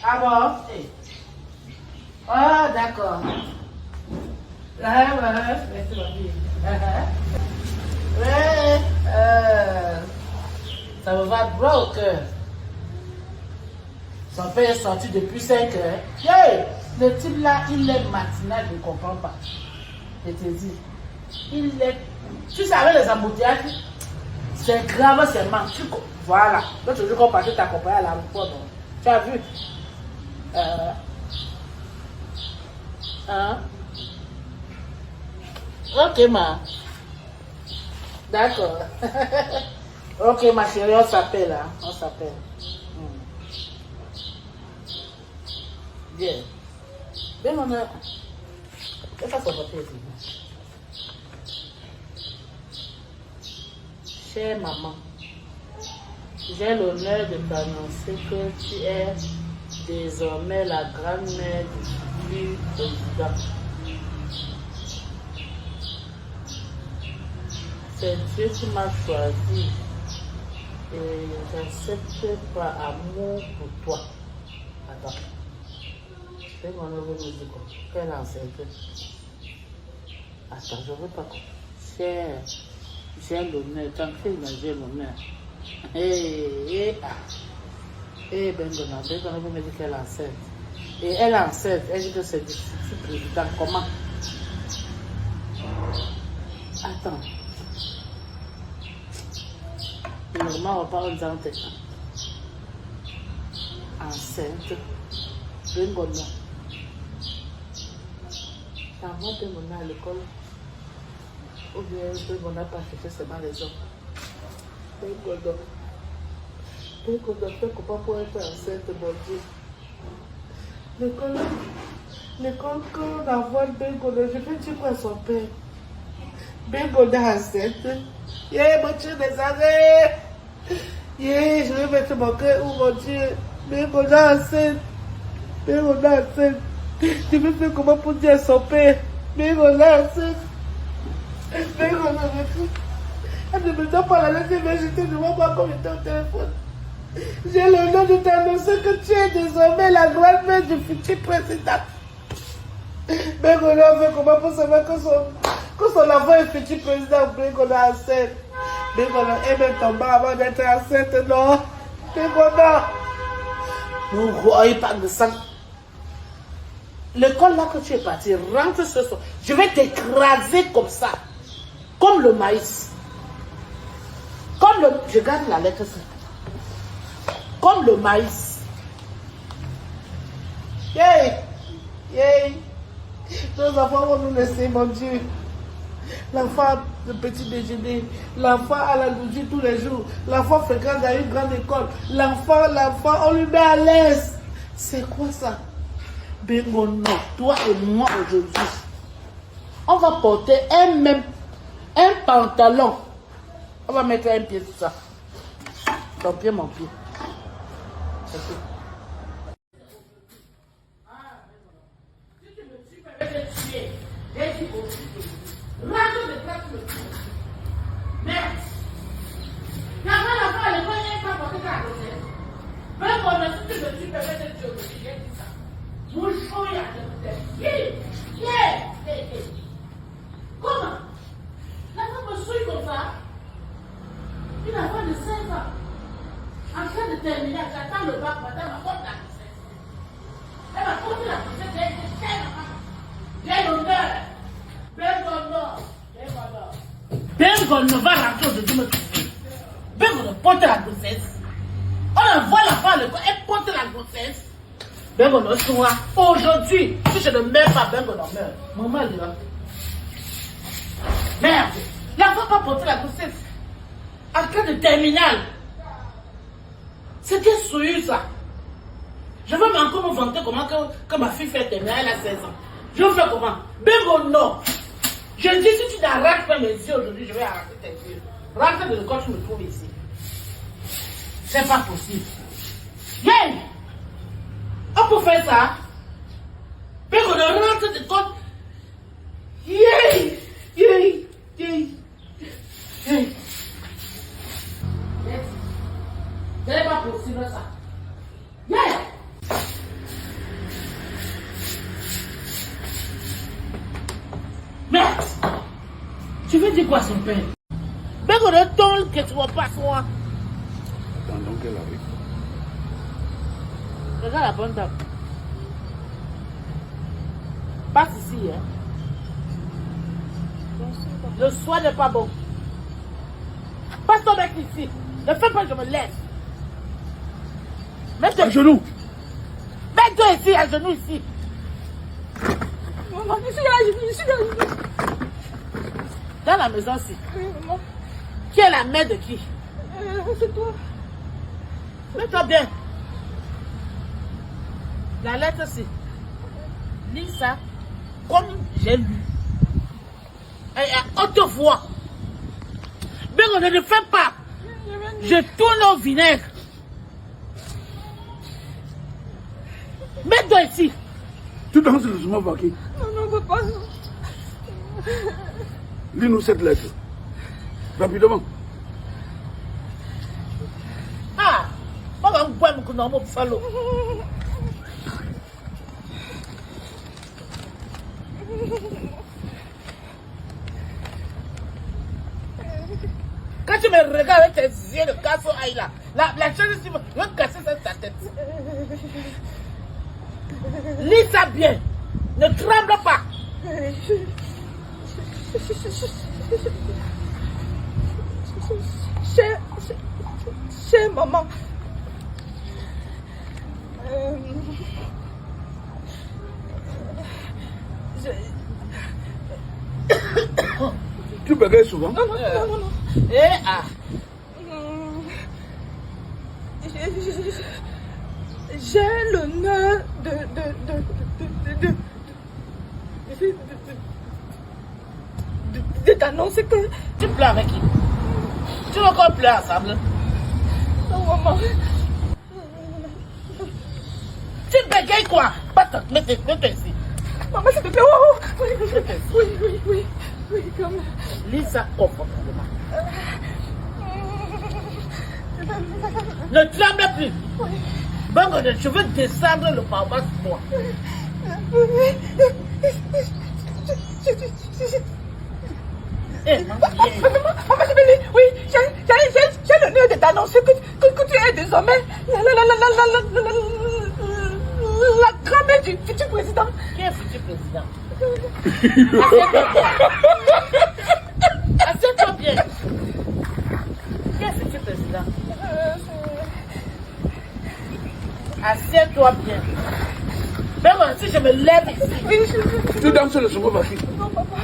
Ah bon? Ah d'accord. Merci ma fille. Ouais, ça me va droit au cœur. Son père est sorti depuis 5 heures. Hey, le type là, il est matinal, je ne comprends pas. Je te dis, il est... Tu savais les embouteillages, c'est grave, c'est manque. Voilà. L'autre jour qu'on partait t'accompagner à l'aéroport, tu as vu? Hein? Ok, ma. D'accord. Ok, ma chérie, on s'appelle, hein. On s'appelle. Bien. Bien, on a... C'est pas son côté, chère maman, j'ai l'honneur de t'annoncer que tu es désormais la grand-mère du président. C'est Dieu qui m'a choisi et j'accepte par amour pour toi. Attends. C'est mon nouveau musique. Quelle enceinte? Attends, je veux pas. Cher, j'ai l'honneur. Tranquille, mais j'ai l'honneur. Bengona vous me dit qu'elle est enceinte. Et elle est enceinte. Elle dit que c'est du futur président. Comment? Attends. Normalement, on parle d'un temps. Enceinte. Bengona. Avant de mon à l'école, ou bien de mon n'a pas fait seulement les hommes. Bengona. Bengona fait comment pour être enceinte, mon Dieu. L'école qu'on envoie Bengona, je vais dire quoi à son père. Bengona enceinte. Yeah, mon Dieu, des arrêts. Yeah, je vais mettre mon cœur, oh mon Dieu. Bengona enceinte. Bengona enceinte. Je vais faire comment pour dire à son père. Bengona enceinte. Bengona enceinte. Elle ne me donne pas la lettre, mais j'étais devant moi comme j'étais au téléphone. J'ai l'honneur de t'annoncer que tu es désormais la grand-mère du futur président. Bengona fait comment pour savoir que son enfant est futur président. Bengona enceinte. Bengona aime tomber avant d'être enceinte, non. Bengona. Vous ne croyez pas de ça. L'école là que tu es parti, rentre ce soir. Je vais t'écraser comme ça. Comme le maïs. Comme le... Je garde la lettre. Comme le maïs. Yay! Yay! Nos enfants vont nous laisser, mon Dieu. L'enfant de petit déjeuner. L'enfant à la bougie tous les jours. L'enfant fréquente dans une grande école. L'enfant, on lui met à l'aise. C'est quoi ça? Bengona, toi et moi aujourd'hui, on va porter un pantalon. On va mettre un pied sur ça. Ton pied, mon pied. C'est tout. Si tu me tues, je vais te tuer. J'ai dit aussi. Rentre de place le tuer. Merde. La fois, elle n'est pas portée à côté. Bengona, si tu me tues, je vais te tuer aussi. J'ai dit ça. Comment? La femme me souille comme ça. Une enfant de 16 ans. En train de terminer, j'attends le bac, madame m'a porté la grossesse. Elle m'a porté la grossesse, j'ai l'honneur. Bengona va rentrer aujourd'hui me trouver. Bengona porte la grossesse. On envoie la femme à l'école, elle porte la grossesse. Bengona soir. Aujourd'hui, si je ne meurs pas, Bengona meurt. Maman est là. Merde. La femme pas porter la grossesse. En cas de terminale. C'était souillé ça. Je veux encore me vanter comment que ma fille fait terminale, elle a 16 ans. Je veux faire comment? Bengona. Je dis si tu n'arrêtes pas mes yeux aujourd'hui, je vais arrêter tes yeux. Rentre de l'école, tu me trouves ici. C'est pas possible. Yeah! On peut faire ça. Mais qu'on rentre de côte. Yay! Yay! Yay! Yay! Ce n'est pas possible ça. Yeah! Merde! Tu veux dire quoi son père? Mais qu'on attend que tu vois pas toi. Pendant qu'elle arrive. Regarde la bonne dame. Passe ici, hein. Le soin n'est pas bon. Passe ton mec ici. Ne fais pas que je me laisse. Mets-toi à genoux. Mets-toi ici, à genoux ici. Maman, je suis là. Dans la maison aussi. Oui, maman. Qui est la mère de qui? C'est toi. Mets-toi bien. La lettre aussi. Lis ça comme j'ai lu. Et à haute voix. Mais on ne le fait pas. Je tourne au vinaigre. Mets-toi ici. Tu danses le chemin, Vaki. Non, papa. Lis-nous cette lettre. Rapidement. Ah, maman, vous pouvez me connaître mon salaud. Quand tu me regardes avec tes yeux de garçon aïe là, la chose ici va casser sa tête. Lis ça bien. Ne tremble pas. Chère maman. Tu bégayes souvent? Non. Eh ah. J'ai l'honneur de t'annoncer que... Tu pleures avec qui? Tu veux qu'on pleure ensemble? Non, maman. Tu bégayes quoi? Pas toi, mets-toi ici. Maman, s'il te plaît. Oui, comme... Lis ça confortablement. Ne tremble plus. Bon, je veux descendre le parois sur toi. Eh, Maman, je vais lire. Oui, j'ai l'honneur de t'annoncer que tu es désormais la grand-mère du futur président. Qui est le futur président? Assieds-toi bien. Qui est le futur président? Assieds-toi bien. Même si je me lève ici. Tu danses le chemin, Vaki. Non, papa.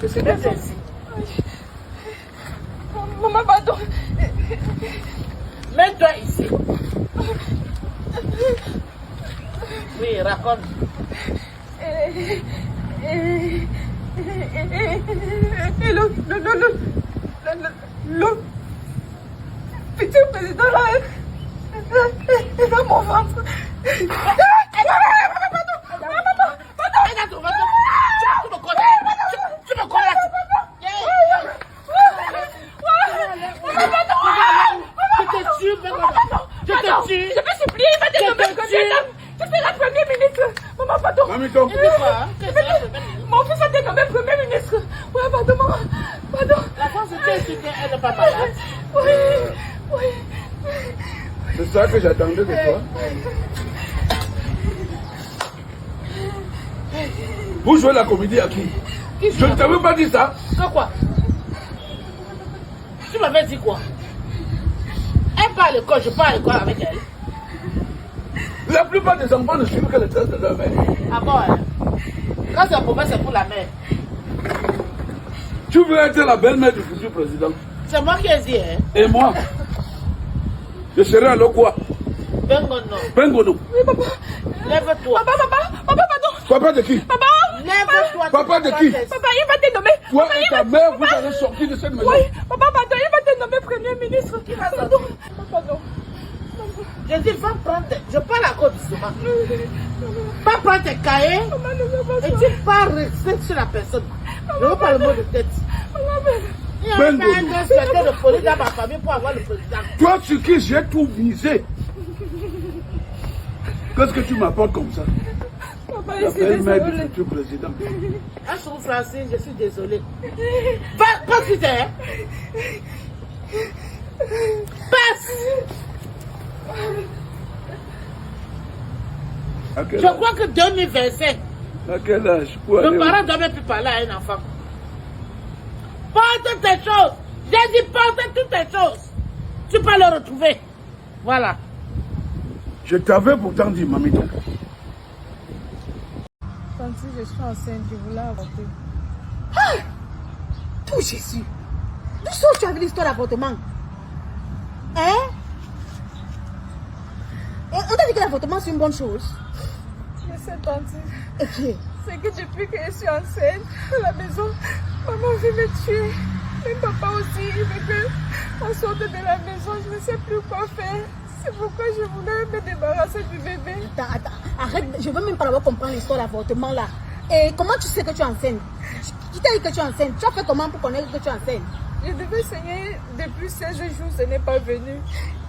Je suis Mets-toi désolée. ici. Maman, pardon. Mets-toi ici. Oui, raconte. Et le futur président là est dans mon ventre. Tu me connais. Je te tue. Je peux supplier, il va te nommer président. Tu seras premier ministre. Maman, pardon. Mamito. Mon fils a été nommé premier ministre. Ouais, pardon, maman. Pardon. La France elle n'est pas malade. Oui. C'est ça que j'attendais de toi. Vous jouez la comédie à qui? Je ne t'avais pas dit ça. Que quoi? Tu m'avais dit quoi? Elle part à l'école, je pars à l'école avec elle. La plupart des enfants ne suivent que les traces de leur mère. Ah bon, hein? Quand c'est pour moi, c'est pour la mère. Tu veux être la belle-mère du futur président. C'est moi qui ai dit, hein? Et moi, je serai alors quoi? Bengono. Bengono. Oui, papa. Lève-toi. Papa, pardon. Papa de qui? Papa. Lève-toi. Papa de qui? Papa, il va te nommer. Toi et ta mère, vous allez sortir de cette maison. Oui, papa, pardon, il va te nommer premier ministre. Pardon. Je dis, va prendre je parle à cause du souvent. Va prendre tes cahiers et tu pars rester sur la personne. Je veux pas le mot de tête. Il y a un inspecteur de police dans ma famille pour avoir le président. Toi sur qui j'ai tout misé. Qu'est-ce que tu m'apportes comme ça? Papa, La je suis belle-mère du désolée. futur président. Ah, je suis Francine, je suis désolée. Passe vite, hein? Passe! À quel Je âge? crois que 2025, À quel âge? Pour le aller où? parent ne doit même plus parler à un enfant. Porte tes choses. J'ai dit porte toutes tes choses. Tu peux le retrouver. Voilà. Je t'avais pourtant dit, mamito. Tante, tante, je suis enceinte, je voulais avorter. Ah! Tout Jésus! D'où sors tu avec l'histoire d'avortement? Hein? Et on t'a dit que l'avortement c'est une bonne chose. Je sais, tante. Ok. C'est que depuis que je suis enceinte, à la maison, maman veut me tuer. Et papa aussi, il veut qu'on sorte de la maison. Je ne sais plus quoi faire. C'est pourquoi je voulais me débarrasser du bébé. Attends, arrête. Je veux même pas avoir comprendre l'histoire d'avortement là. Et comment tu sais que tu es enceinte? Qui t'a dit que tu es enceinte? Tu as fait comment pour connaître que tu es enceinte? Je devais saigner depuis 16 jours, ce n'est pas venu.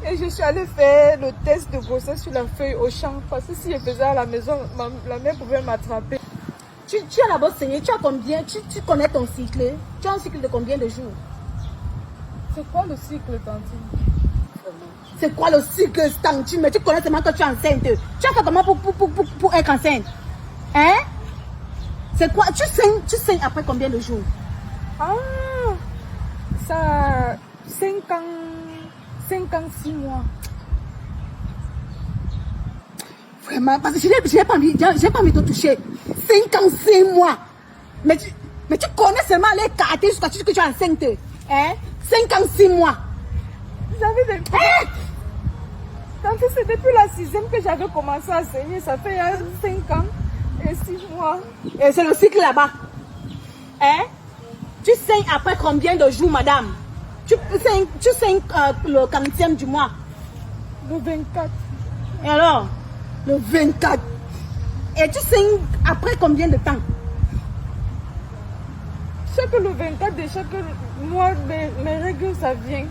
Et je suis allée faire le test de grossesse sur la feuille au champ. Parce que si je faisais à la maison, la mère pouvait m'attraper. Tu as d'abord saigné, tu as combien? Tu connais ton cycle? Tu as un cycle de combien de jours? C'est quoi le cycle, tante? C'est quoi le cycle, tante? Mais tu connais seulement que tu es enceinte. Tu as fait comment pour être enceinte? Hein? C'est quoi? Tu saignes après combien de jours? Ah! Ça... 5 ans... 56 mois. Vraiment, parce que je n'ai pas envie de te toucher. 56 mois. Mais tu connais seulement les caractères jusqu'à ce que tu es enceinte. Hein? 56 mois. Vous avez des... Hein? Tante, c'est depuis la 6e que j'avais commencé à saigner. Ça fait 5 ans et 6 mois. Et c'est le cycle là-bas. Hein? Tu saignes après combien de jours, madame? Tu saignes le 40e du mois. Le 24. Et alors? Le 24. Et tu saignes après combien de temps? Chaque le 24 de chaque mois, mes règles, ça vient.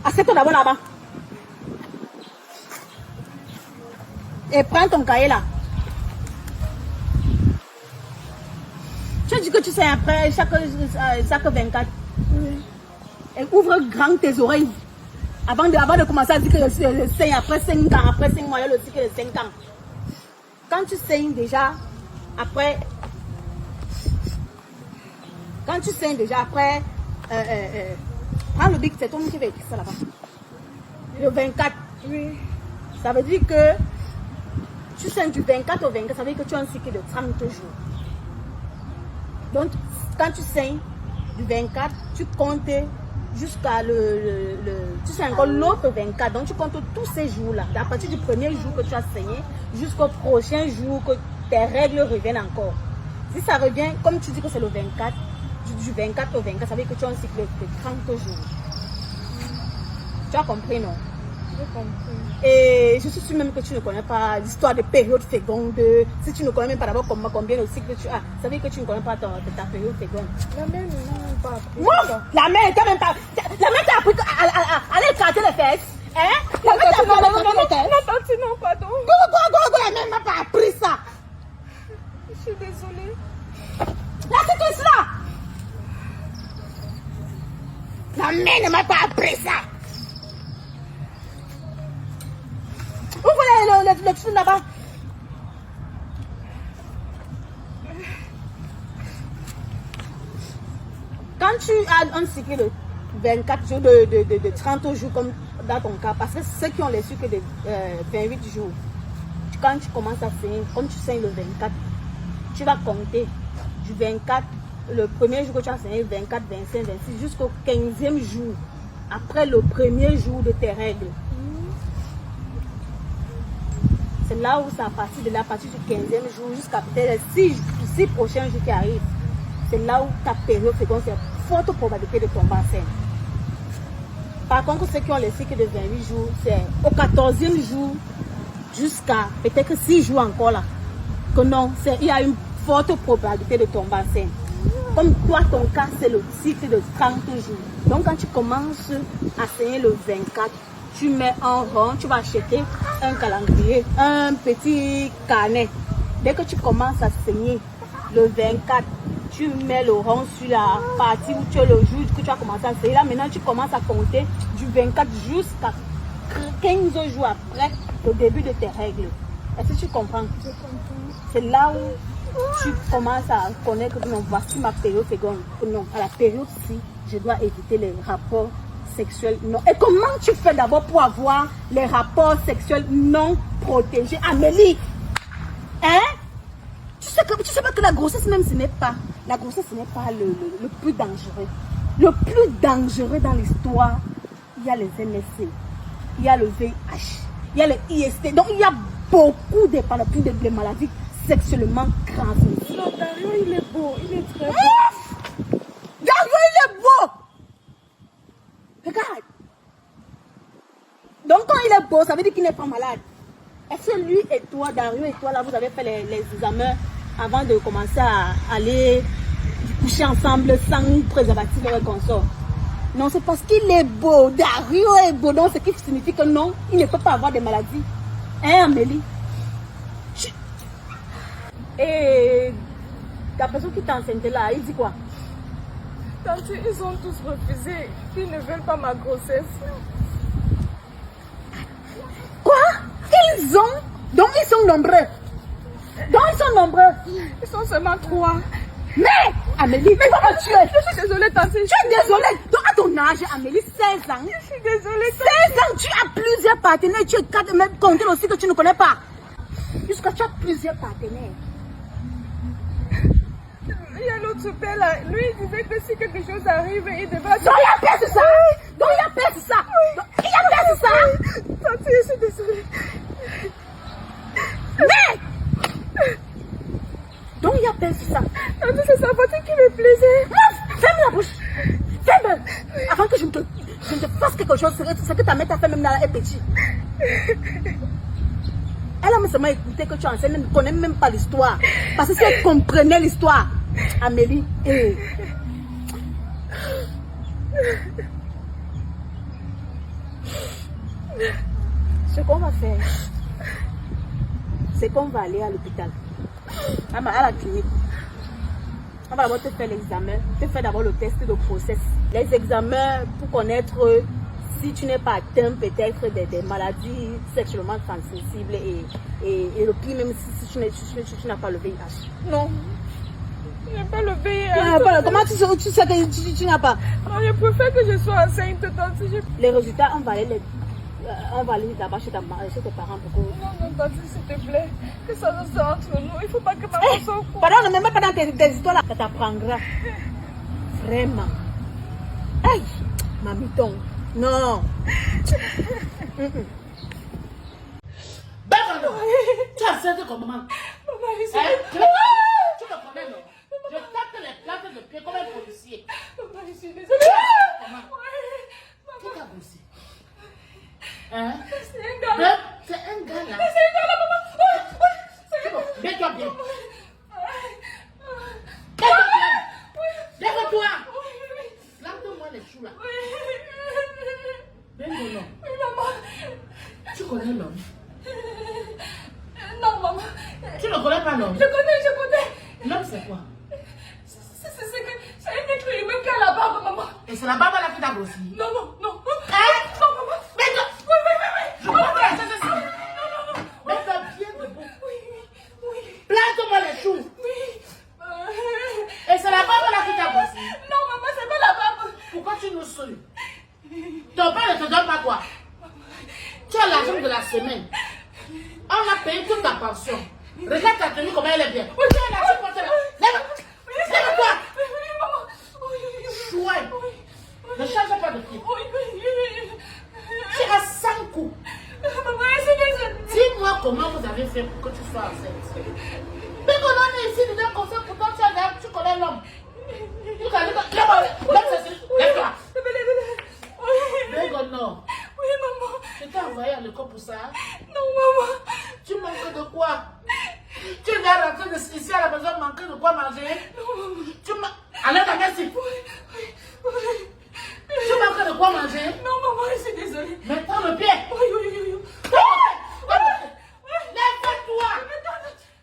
Assieds-toi d'abord là-bas. Et prends ton cahier là. Tu as dit que tu sais après chaque 24. Oui. Et ouvre grand tes oreilles. Avant de commencer à dire que je saigne après 5 ans, après 5 mois, il y a le cycle de 5 ans. Quand tu saignes déjà, après... Quand tu saignes déjà, après... prends le bic, c'est toi qui vas écrire ça là-bas. Le 24. Oui. Ça veut dire que tu saignes du 24 au 24, ça veut dire que tu as un cycle de 30 jours. Donc, quand tu saignes du 24, tu comptes jusqu'à tu sais encore l'autre 24. Donc, tu comptes tous ces jours-là. À partir du premier jour que tu as saigné, jusqu'au prochain jour que tes règles reviennent encore. Si ça revient, comme tu dis que c'est le 24, du 24 au 24, ça veut dire que tu as un cycle de 30 jours. Tu as compris, non? J'ai compris. Et je suis sûre même que tu ne connais pas l'histoire de période féconde. Si tu ne connais même pas d'abord combien de cycles tu as, ça veut dire que tu ne connais pas ta période féconde. La mère ne m'a même pas appris. Non, la mère t'a même pas. La mère t'a appris à aller écarter les fesses. Hein? La mère t'a appris à aller écarter les fesses. Non, tante, non, pardon. La mère m'a pas appris ça. Je suis désolée. Là, c'est tout cela. La mère ne m'a pas appris ça. Ouvre le truc là-bas. Quand tu as un cycle de 24 jours, de 30 jours comme dans ton cas, parce que ceux qui ont les cycles de 28 jours, quand tu commences à saigner, comme tu saignes le 24, tu vas compter du 24, le premier jour que tu as saigné, 24, 25, 26, jusqu'au 15e jour, après le premier jour de tes règles. C'est là où c'est à partir de là, à partir du 15e jour jusqu'à peut-être 6 prochains jours qui arrivent. C'est là où ta période féconde, c'est forte probabilité de tomber enceinte. Par contre, ceux qui ont les cycles de 28 jours, c'est au 14e jour jusqu'à peut-être 6 jours encore là. Que non, il y a une forte probabilité de tomber enceinte. Comme toi, ton cas, c'est le cycle de 30 jours. Donc, quand tu commences à saigner le 24, tu mets en rond, tu vas acheter un calendrier, un petit carnet. Dès que tu commences à saigner le 24, tu mets le rond sur la partie où tu as le jour que tu as commencé à saigner. Là, maintenant, tu commences à compter du 24 jusqu'à 15 jours après le début de tes règles. Est-ce que tu comprends? Je comprends. C'est là où tu commences à connaître que non, voici ma période féconde. Non, à la période-ci, je dois éviter les rapports sexuels non. Et comment tu fais d'abord pour avoir les rapports sexuels non protégés? Amélie, hein? Tu sais pas que la grossesse même ce n'est pas le plus dangereux. Le plus dangereux dans l'histoire, il y a les MSC, il y a le VIH, il y a le IST. Donc il y a beaucoup de maladies sexuellement transmissibles. Non, Dario, il est beau, il est très beau. Dario, il est beau. Regarde. Donc quand il est beau, ça veut dire qu'il n'est pas malade. Est-ce que lui et toi, Dario et toi, là, vous avez fait les examens avant de commencer à aller coucher ensemble sans préservatif et consort? Non, c'est parce qu'il est beau. Dario est beau, donc ce qui signifie que non, il ne peut pas avoir des maladies. Hein, Amélie? Et la personne qui t'a enceinte là, il dit quoi? Tante, ils ont tous refusé. Ils ne veulent pas ma grossesse. Quoi? Ils ont? Donc ils sont nombreux. Ils sont seulement 3. Mais Amélie, tu vas me tuer. Je suis désolée, tante. Tu es désolée. Donc à ton âge, Amélie, 16 ans. Je suis désolée. 16 ans, tu as plusieurs partenaires. Tu es 4 même compter aussi que tu ne connais pas. Jusqu'à tu as plusieurs partenaires. Il y a l'autre père là. Lui, il disait que si quelque chose arrive, il devait... Donc il y a peur sur ça. Donc il y a peur sur ça. Il y a peur sur ça. Tante, je suis désolée. Mais donc il y a peur sur ça. Tante, c'est sa voiture qui me plaisait. Ferme la bouche. Ferme. Avant que je ne te fasse quelque chose, c'est que ta mère t'a fait même là est petit. Elle a seulement écouté que tu enseignes, elle ne connaît même pas l'histoire. Parce que si elle comprenait l'histoire, Amélie, ce qu'on va faire, c'est qu'on va aller à l'hôpital, à la clinique. On va d'abord te faire l'examen, te faire d'abord le test de grossesse. Les examens pour connaître si tu n'es pas atteint peut-être des maladies sexuellement transmissibles et le pire même si tu n'as pas le VIH. Non. Je n'ai pas le VIH. Comment tu sais que tu n'as pas? Non, je préfère que je sois enceinte, tante. Les résultats, on va aller là-bas chez tes parents pour que... Non, tante, s'il te plaît. Que ça nous soit entre nous. Il ne faut pas que maman soit au courant. Pardon, ne me mets pas dans tes histoires là. Ça t'apprendra. Vraiment. Aïe, mamiton. Non. Ben non. Tu as senti comment? Maman, je suis... Tu me connais, non? Je tape les plates de pied comme un policier. Maman, je suis désolée. Comment? Qui t'a poussé? Hein? C'est un gars là. C'est un gars là. C'est un gars là, maman. C'est un gars. Mets-toi bien. Lève-toi. Lave-moi les choux là. Ben non. Oui, maman. Tu connais l'homme? Non, maman. Tu ne connais pas l'homme? Je connais. L'homme c'est quoi? C'est un être humain qui a la barbe, maman. Et c'est la barbe là qui t'a grossi? Non. Hein? Non, maman. Mets-toi. Oui. Je comprends pas. Non. Mets-toi bien debout. Oui. Plante-moi les choux. Oui. Et c'est la barbe là qui t'a grossi? Non, maman, c'est pas la barbe. Pourquoi tu nous saoules? Ton père ne te donne pas quoi? Tu as l'argent de la semaine. On a payé toute ta pension. Regarde ta tenue, comment elle est bien. Oui. Tu as l'argent pour te lève-toi. Oui, maman. Chouette. Ne change pas de pied. Oui. Tu as 100 coups. Maman, c'est Dis-moi comment vous avez fait pour que tu sois enceinte. Mais qu'on en est ici, nous donne conseil, pourtant tu connais l'homme. Lève-toi. Non. Oui, maman. Je t'ai envoyé à l'école pour ça. Non, maman. Tu manques de quoi? Tu viens rentrer ici à la maison, manquer de quoi manger? Tu manques. Allez, ta mère, si. Tu manques de quoi manger? Non, maman, je suis désolée. Maintenant le pied. Oui. Lève-toi.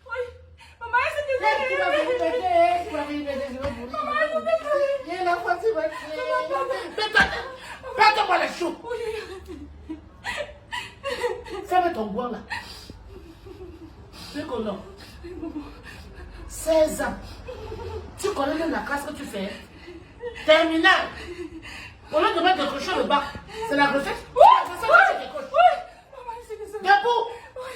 Oui. Maman, je suis désolée. Tu vas venir m'aider. Maman, je suis désolée. Viens la fois, tu vas te... Pète-moi les choux. Ferme ton bois là. C'est qu'on a 16 ans. Tu connais même la classe que tu fais? Terminale. Au lieu de mettre décrocher le bas, c'est la grossesse. Oui, C'est ça que tu décroches. oui. Maman, je suis désolée. Debout. Oui.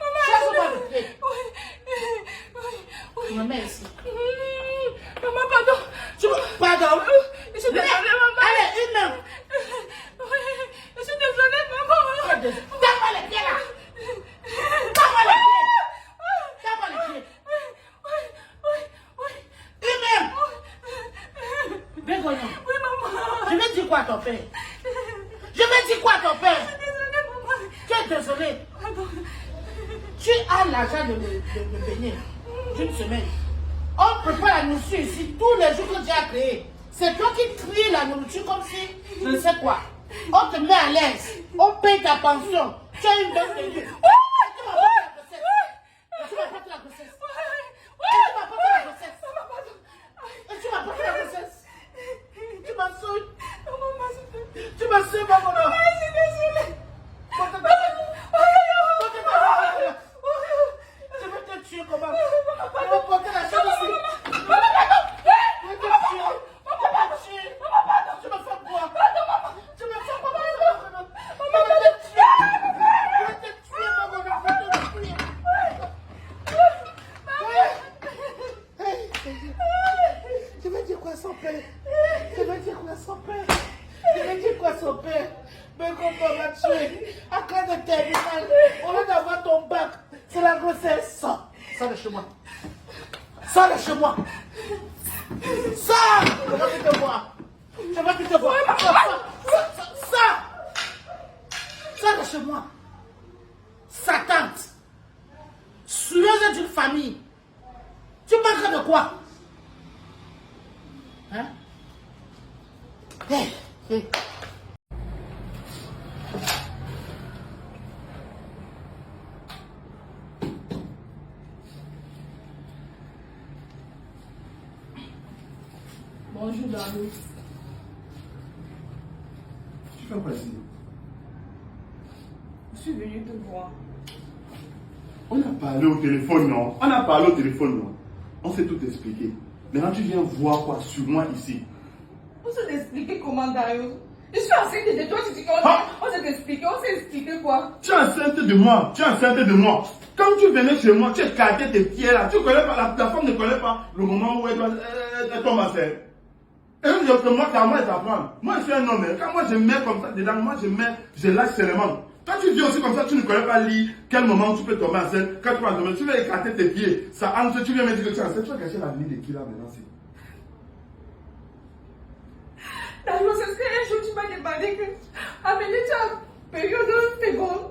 Maman, Chasse je au bas suis de pied. Oui. Oui. Oui. Tu me mets ici. Maman, pardon. Pardon. Je suis désolée, maman. Allez, une main. Oui. Je suis désolée, maman. Donne-moi les pieds là. Donne-moi les pieds. Donne-moi les pieds. Oui. Une main. Bégonia. Oui, maman. Je vais dire quoi à ton père? Je vais dire quoi à ton père? Désolée, maman. Tu es désolé. Pardon. Tu as l'argent de baigner d'une semaine. On prépare la nourriture ici tous les jours que tu as créé. C'est toi qui tries la nourriture comme si je ne sais quoi. On te met à l'aise. On paye ta pension. Tu as une bonne de vie. Tu m'as porté la grossesse. Tu m'as porté la grossesse. Tu m'as porté la grossesse. Tu m'as saoulé. Tu m'as saoulé, maman. Je suis désolée. Porte ta tête. Je vais te tuer comment? Je vais porter la chaîne ici. Je vais te tuer. Tu me fais quoi? Tu me fais quoi? Je vais te tuer. Je vais te tuer, maman. Je vais te tuer. Je vais dire quoi à son père? Je vais dire quoi à son père? Je vais dire quoi à son père? Mais comment on va tuer? À cas de terminal, au lieu d'avoir ton bac, c'est la grossesse. Sors de chez moi. Sors de chez moi. Sors! Je veux plus te voir. Je veux plus te voir. Sors! Sors de chez moi. Sa tante. Sueuse d'une famille. Tu manques de quoi? Hein? Hey. Bonjour, Darius. Tu fais quoi ici? Je suis venue te voir. On a parlé au téléphone, non? On a parlé au téléphone, non? On s'est tout expliqué. Maintenant, tu viens voir quoi sur moi ici? On s'est expliqué comment, Darius. Je suis enceinte de toi, tu dis qu'on s'est expliqué. On s'est expliqué quoi? Tu es enceinte de moi. Tu es enceinte de moi. Quand tu venais chez moi, tu écartais tes pieds là. Tu connais pas, la femme ne connaît pas le moment où elle tombe enceinte. Et moi, c'est à moi de t'apprendre. Moi, je suis un homme. Quand moi, je mets comme ça dedans, moi, je lâche seulement. Quand tu dis aussi comme ça, tu ne connais pas lire quel moment tu peux tomber enceinte. Quand tu vas tomber, tu vas écarter tes pieds. Ça entre, tu viens me dire que tu es enceinte. Tu vas gâcher l'avenir de qui là maintenant? Darius, est-ce qu'un jour tu m'as demandé que Amélie, tu as période féconde?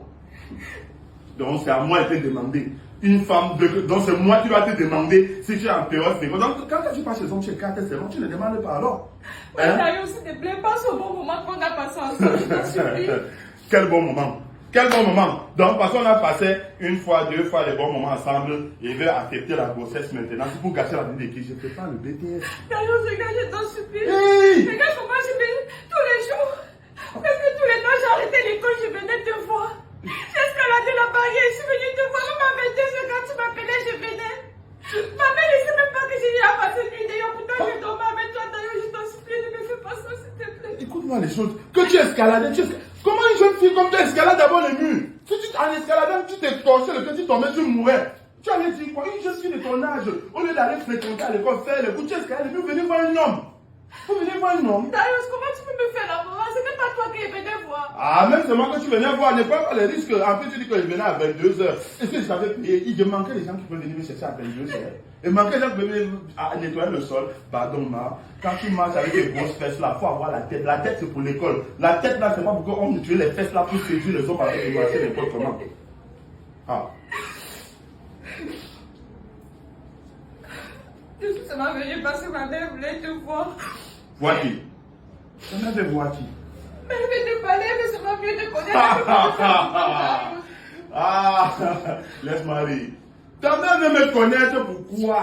Donc, c'est à moi de te demander. Une femme, donc c'est moi qui dois te demander si tu es en période féconde. Donc, quand tu passes les hommes chez Carter, c'est bon, tu ne demandes pas alors. Hein? Darius, s'il te plaît, passe au bon moment qu'on a passé ensemble, je t'en supplie. Quel bon moment. Quel bon moment. Donc, parce qu'on a passé une fois, deux fois les bons moments ensemble, et veut accepter la grossesse maintenant. C'est pour gâcher la vie de qui? Je prépare le BTS. Darius, regarde, je t'en supplie. Hey! Regarde comment je vais tous les jours. Parce que tous les temps, j'ai arrêté l'école, je venais te voir. J'ai escaladé la barrière, je suis venue te voir. Maman m'avait dit que quand tu m'appelais, je venais. Ma mère ne sait même pas que j'ai eu à passer une nuit d'ailleurs. Pourtant, je dormais avec toi. D'ailleurs, je t'en supplie, ne me fais pas ça, s'il te plaît. Écoute-moi les choses. Que tu escaladais, comment une jeune fille comme toi escalade d'abord les murs? Si tu en escaladant, tu t'es torché, le petit tombait, tu mourais. Tu allais dire quoi? Une jeune fille de ton âge, au lieu d'aller fréquenter à l'école, faire les coups, tu escalades, vous venez voir un homme. Vous venez voir un homme. Darius, comment tu peux me faire la morale? Ce n'est pas toi qui es venu voir. Ah, même c'est moi que tu venais voir, ne prends pas les risques. En plus, tu dis que je venais à 22h. Est-ce que je t'avais payé? Il manquait les gens qui peuvent venir me chercher à 22h. Il manquait les gens qui peuvent venir nettoyer le sol. Pardon, ma. Quand tu marches avec les grosses fesses là, il faut avoir la tête. La tête, c'est pour l'école. La tête là, c'est pas pour qu'on utilise les fesses là pour séduire les hommes avec les marchés l'école. Comment? Ah. Je suis seulement venue parce que ma mère voulait te voir. Vois qui? Ta mère veut voir qui? Mais elle veut te parler, elle veut seulement mieux te connaître. Ah, laisse-moi rire. Ta mère veut me connaître pourquoi?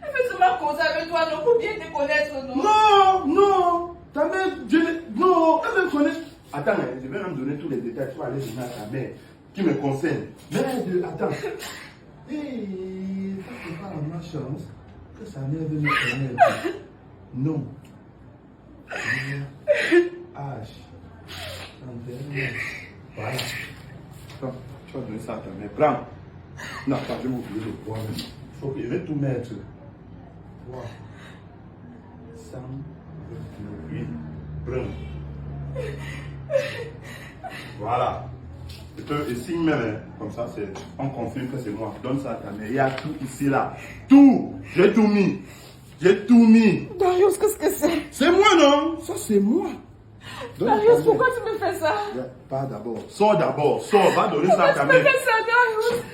Elle veut seulement causer avec toi, non, pour bien te connaître, non? Non, non. Ta mère, non, elle veut me connaître. Attends, je vais même donner tous les détails. Tu vas aller donner à ta mère qui me concerne. Mais attends. Et ça, c'est pas ma chance que sa mère veut me connaître. Non. H. Voilà. Prends. Tu vas donner ça à ta mère. Prends. Non, attends, je vais oublier le bois même. Faut que je vais tout mettre. Bois. Sam. Oui. Brun. Voilà. Et signe même, hein, comme ça, on confirme que c'est moi. Donne ça à ta mère. Il y a tout ici, là. Tout. J'ai tout mis. J'ai tout mis. Darius, qu'est-ce que c'est? C'est moi, non? Ça, c'est moi. Darius, pourquoi tu me fais ça? Pas d'abord. Sors d'abord. Sors. Va donner ça à ta mère. Pourquoi tu me fais ça, Darius?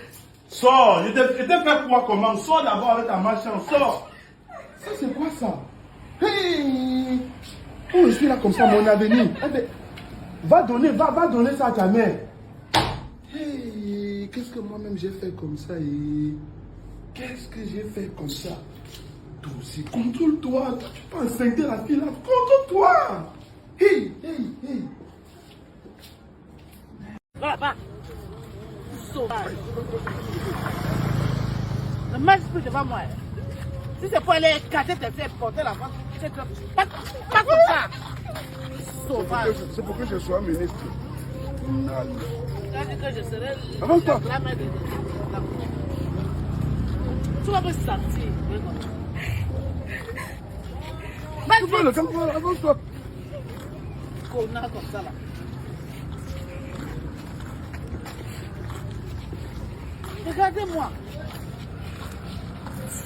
Sors. Je t'ai fait quoi comment? Sors d'abord avec ta machin. Sors. Ça, c'est quoi ça? Hey! Oh, je suis là comme ça, mon avenir. Eh ben, va donner ça à ta mère. Hey, qu'est-ce que moi-même j'ai fait comme ça? Qu'est-ce que j'ai fait comme ça? Toi aussi, contrôle-toi. Toi, tu peux enceinte la fille là. Contrôle-toi. Hey. Va. Sauvage. Ne marche plus devant moi. Si c'est pour aller écarter tes pieds et porter la face, c'est que pas comme ça. Sauvage. C'est pour que je sois ministre. Tu as dit que je serai Avance-toi. la main de tu vas me sentir. Avance-toi. Connard comme ça là. Regardez-moi.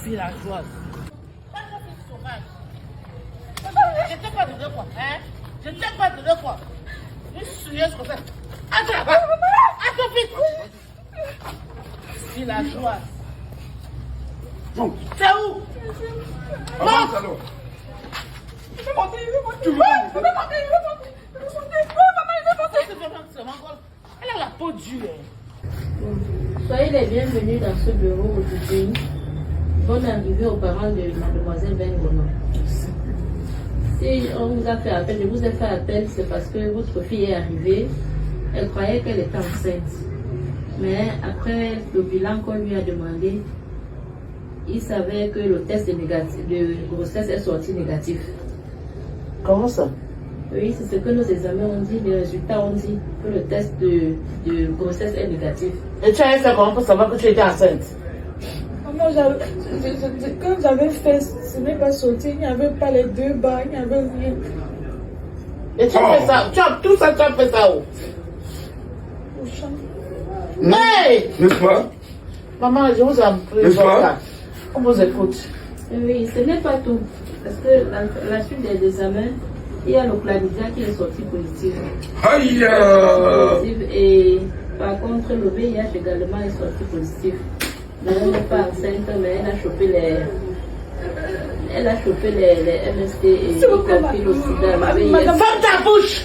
Villageoise. Je t'ai pas donné quoi, hein? Je t'ai pas donné quoi? Une souilleuse comme ça. Attends là-bas. Attends vite. Villageoise. Bon. C'est où? Avance alors. Je vais monter. Elle a la peau dure. Soyez les bienvenus dans ce bureau aujourd'hui. Bonne arrivée aux parents de mademoiselle Bengono. Si on vous a fait appel, je vous ai fait appel, c'est parce que votre fille est arrivée. Elle croyait qu'elle était enceinte. Mais après le bilan qu'on lui a demandé, il savait que le test de grossesse est sorti négatif. Comment ça? Oui, c'est ce que nos examens ont dit, les résultats ont dit que le test de grossesse est négatif. Et tu as fait comment pour savoir que tu étais enceinte? Maman, quand j'avais fait, ce n'est pas sorti, il n'y avait pas les 2 bas, il n'y avait rien. Et tu as fait ça, tout ça, tu as fait ça où? Au champ. Hey! N'est-ce pas? Maman, je vous en prie. N'est-ce pas? On vous écoute. Oui, ce n'est pas tout. Parce que la suite des examens, il y a le chlamydia qui est sorti positif. Aïe! Et par contre, le VIH également est sorti positif. Elle n'est pas enceinte, mais elle a chopé les MST et y compris le sida. Ferme ta bouche!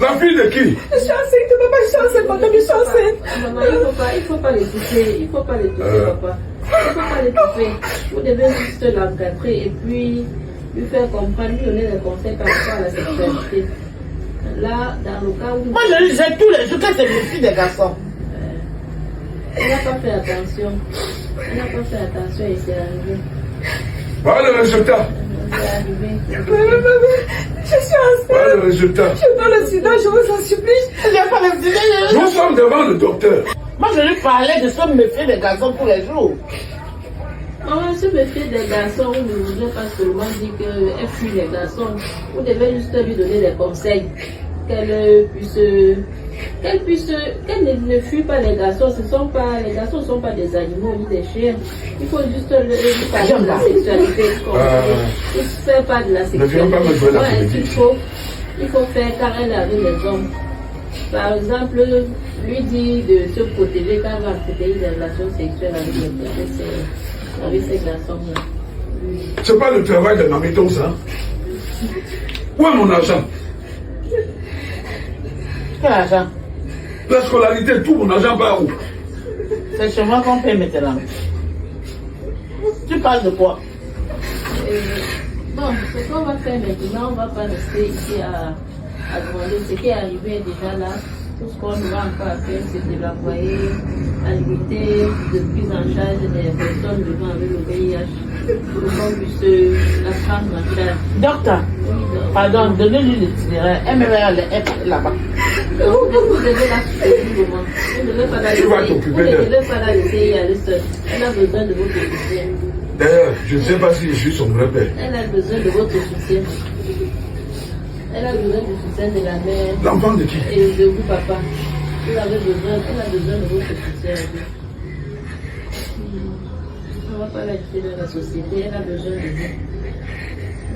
La fille de qui? Je suis enceinte, papa, je suis enceinte, madame, je suis enceinte. Maman, il faut pas les toucher, papa. Il faut pas les toucher. Vous devez juste l'encadrer et puis lui faire comprendre, lui donner des conseils par rapport à la sexualité. Là, dans le cas où... Moi, je disais tous les jours que c'est les filles des garçons. Elle n'a pas fait attention. Et c'est arrivé. Voilà le résultat. C'est arrivé. Je suis enceinte. Voilà le résultat. Je donne le sida, je vous en supplie. Il n'y a pas de idée. Nous sommes devant le docteur. Moi, je lui parlais de se méfier des garçons tous les jours. Maman, se méfier des garçons, vous ne nous pas seulement dit qu'elle fuit les garçons. Vous devez juste lui donner des conseils. Qu'elle ne fuit pas les garçons. Les garçons ne sont pas des animaux ni des chiens. Il faut juste lui parler de la sexualité. Il ne fait pas de la sexualité. Il faut faire car elle est avec les hommes. Par exemple, lui dit de se protéger quand elle va protéger des relations sexuelles avec ces garçons-là. C'est pas le travail de Mamito, ça. Où est mon argent? Quel argent? La scolarité, tout mon argent part où? C'est chez moi qu'on paye maintenant. Tu parles de quoi? Bon, ce qu'on va faire maintenant, on ne va pas rester ici à demander. Ce qui est arrivé déjà là, tout ce qu'on va encore faire, c'est de l'envoyer à limiter de prise en charge des personnes vivant avec le VIH pour qu'on puisse la prendre en charge. Docteur, pardon, donnez-lui l'itinéraire. Elle me va aller là-bas. Vous devez la suivre, maman. Vous ne devez pas la laisser. Tu vas t'occuper d'elle. Vous ne devez pas la laisser y aller seule. Elle a besoin de votre soutien. D'ailleurs, je ne sais pas si je suis son vrai père. Elle a besoin de votre soutien. Elle a besoin du soutien de la mère. L'enfant de qui? Et de vous, papa. Elle a besoin de votre soutien. On ne va pas la laisser dans la société. Elle a besoin de vous.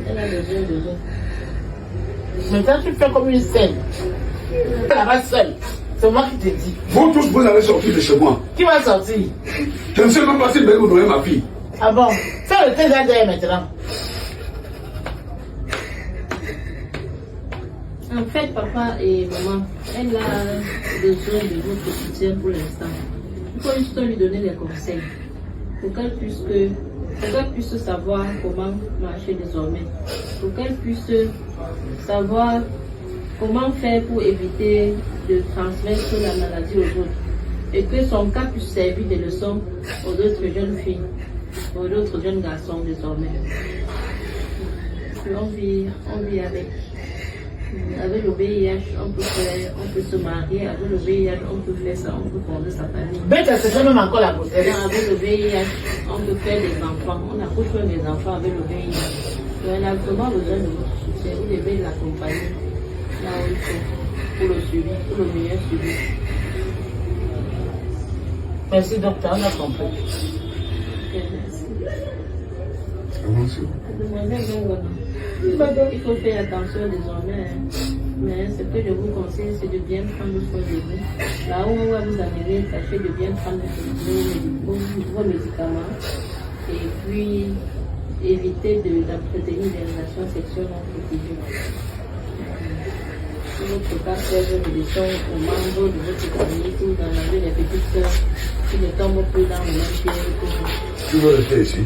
Elle a besoin de vous. Maintenant, tu fais comme une scène. Elle va seule. C'est moi qui te dis. Vous tous, vous allez sortir de chez moi. Qui va sortir? Je ne sais même pas si Ben vous donner ma fille. Ah bon? Ça le fait derrière maintenant. En fait, papa et maman, elle a besoin de votre soutien pour l'instant. Il faut juste lui donner des conseils pour qu'elle puisse savoir comment marcher désormais, pour qu'elle puisse savoir comment faire pour éviter de transmettre la maladie aux autres et que son cas puisse servir de leçon aux autres jeunes filles, aux autres jeunes garçons désormais. On vit avec. Avec le VIH, on peut se marier. Avec le VIH, on peut faire ça, on peut fonder sa famille. Bête, c'est même encore la grossesse. Avec le VIH, on peut faire des enfants. On accouche même des enfants avec le VIH. Donc, elle a vraiment besoin de votre soutien. Vous devez l'accompagner là où il faut pour le suivi, pour le meilleur suivi. Merci, docteur, on a compris. Merci. Il faut faire attention désormais, mais ce que je vous conseille, c'est de bien prendre soin de vous. Là où on va vous amener, sachez de bien prendre vos médicaments et puis éviter d'entretenir des relations sexuelles non protégées. Si votre cas fait des leçons aux membres de votre famille ou d'enlever les petites sœurs qui ne tombent plus dans le même piège que vous. Tu veux rester ici?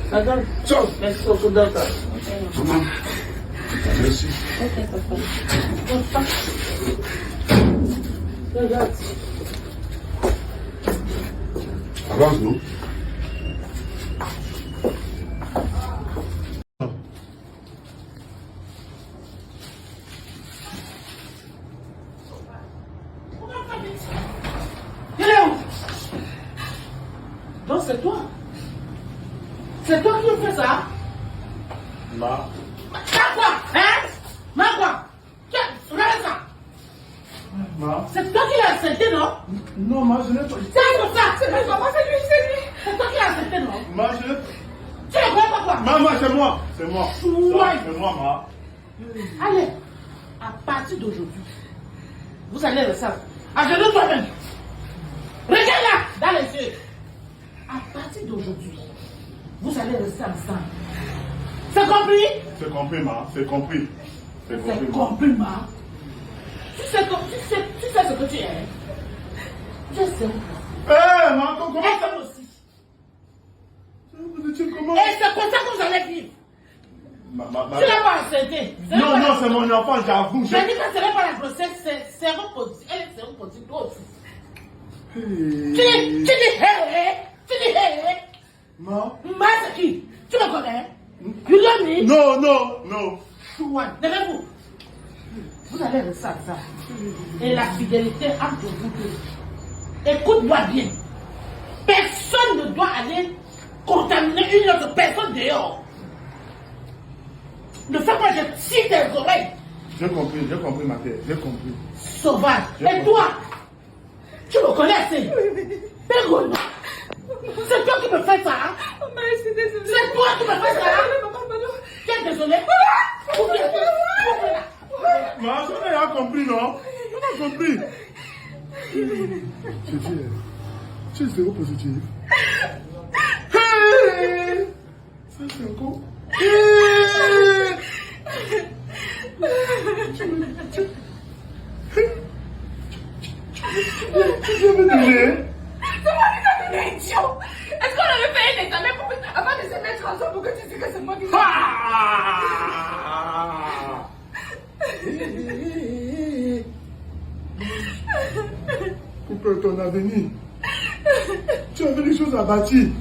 Attends, merci beaucoup, docteur. Maman, merci. Ok, papa. Regarde. Avance, non? Donc c'est toi. C'est toi qui fais ça? Ma. Quoi? Hein? Ma quoi? Regarde ça. Ma. C'est toi qui l'as accepté, non? Non, ma, je n'ai pas. C'est comme ça. C'est pas moi, c'est lui. C'est toi qui l'as accepté, non? Ma, je n'ai pas. Tu ne crois pas quoi? Maman, c'est moi. C'est moi. Ouais. C'est moi, ma. Allez, à partir d'aujourd'hui, vous allez rester à genoux toi-même. Regarde là, dans les yeux. À partir d'aujourd'hui, vous allez rester ensemble. C'est compris? C'est compris, ma. C'est compris. C'est compris, C'est ma. compris, ma. Tu sais ce que tu es. Je sais. Eh, ma, comment Et elle aussi. vous étiez comment? Et c'est comme ça que vous allez vivre. Ma. Tu n'as pas accepté. Non, non, c'est mon enfant, j'avoue. Je dis que ce n'est pas la grossesse, c'est séropositif. Elle est séropositive, toi aussi. Tu dis hé. Ma. Ma, c'est qui? Tu me connais? You know me? Non. Chouane, devez-vous. Vous allez rester ensemble. Et la fidélité entre vous deux. Écoute-moi bien. Personne ne doit aller contaminer une autre personne dehors. Ne fais pas, je tire tes oreilles. J'ai compris, ma tête. J'ai compris. Sauvage. Et toi, tu me connais assez? Pégone. C'est toi qui me fais ça, hein? Maman, je suis désolée. C'est toi qui me fais ça, hein? Maman, pardon. Tu es désolé? Ma, j'en ai rien compris, non? On a compris. Je dis, tu es zéro positif. Hey! Ça, c'est encore. Tu viens me donner? C'est moi qui t'ai donné, idiot. Est-ce qu'on avait fait un examen avant de se mettre ensemble pour que tu dises que c'est moi qui t'ai Coupe ton avenir. a bâti.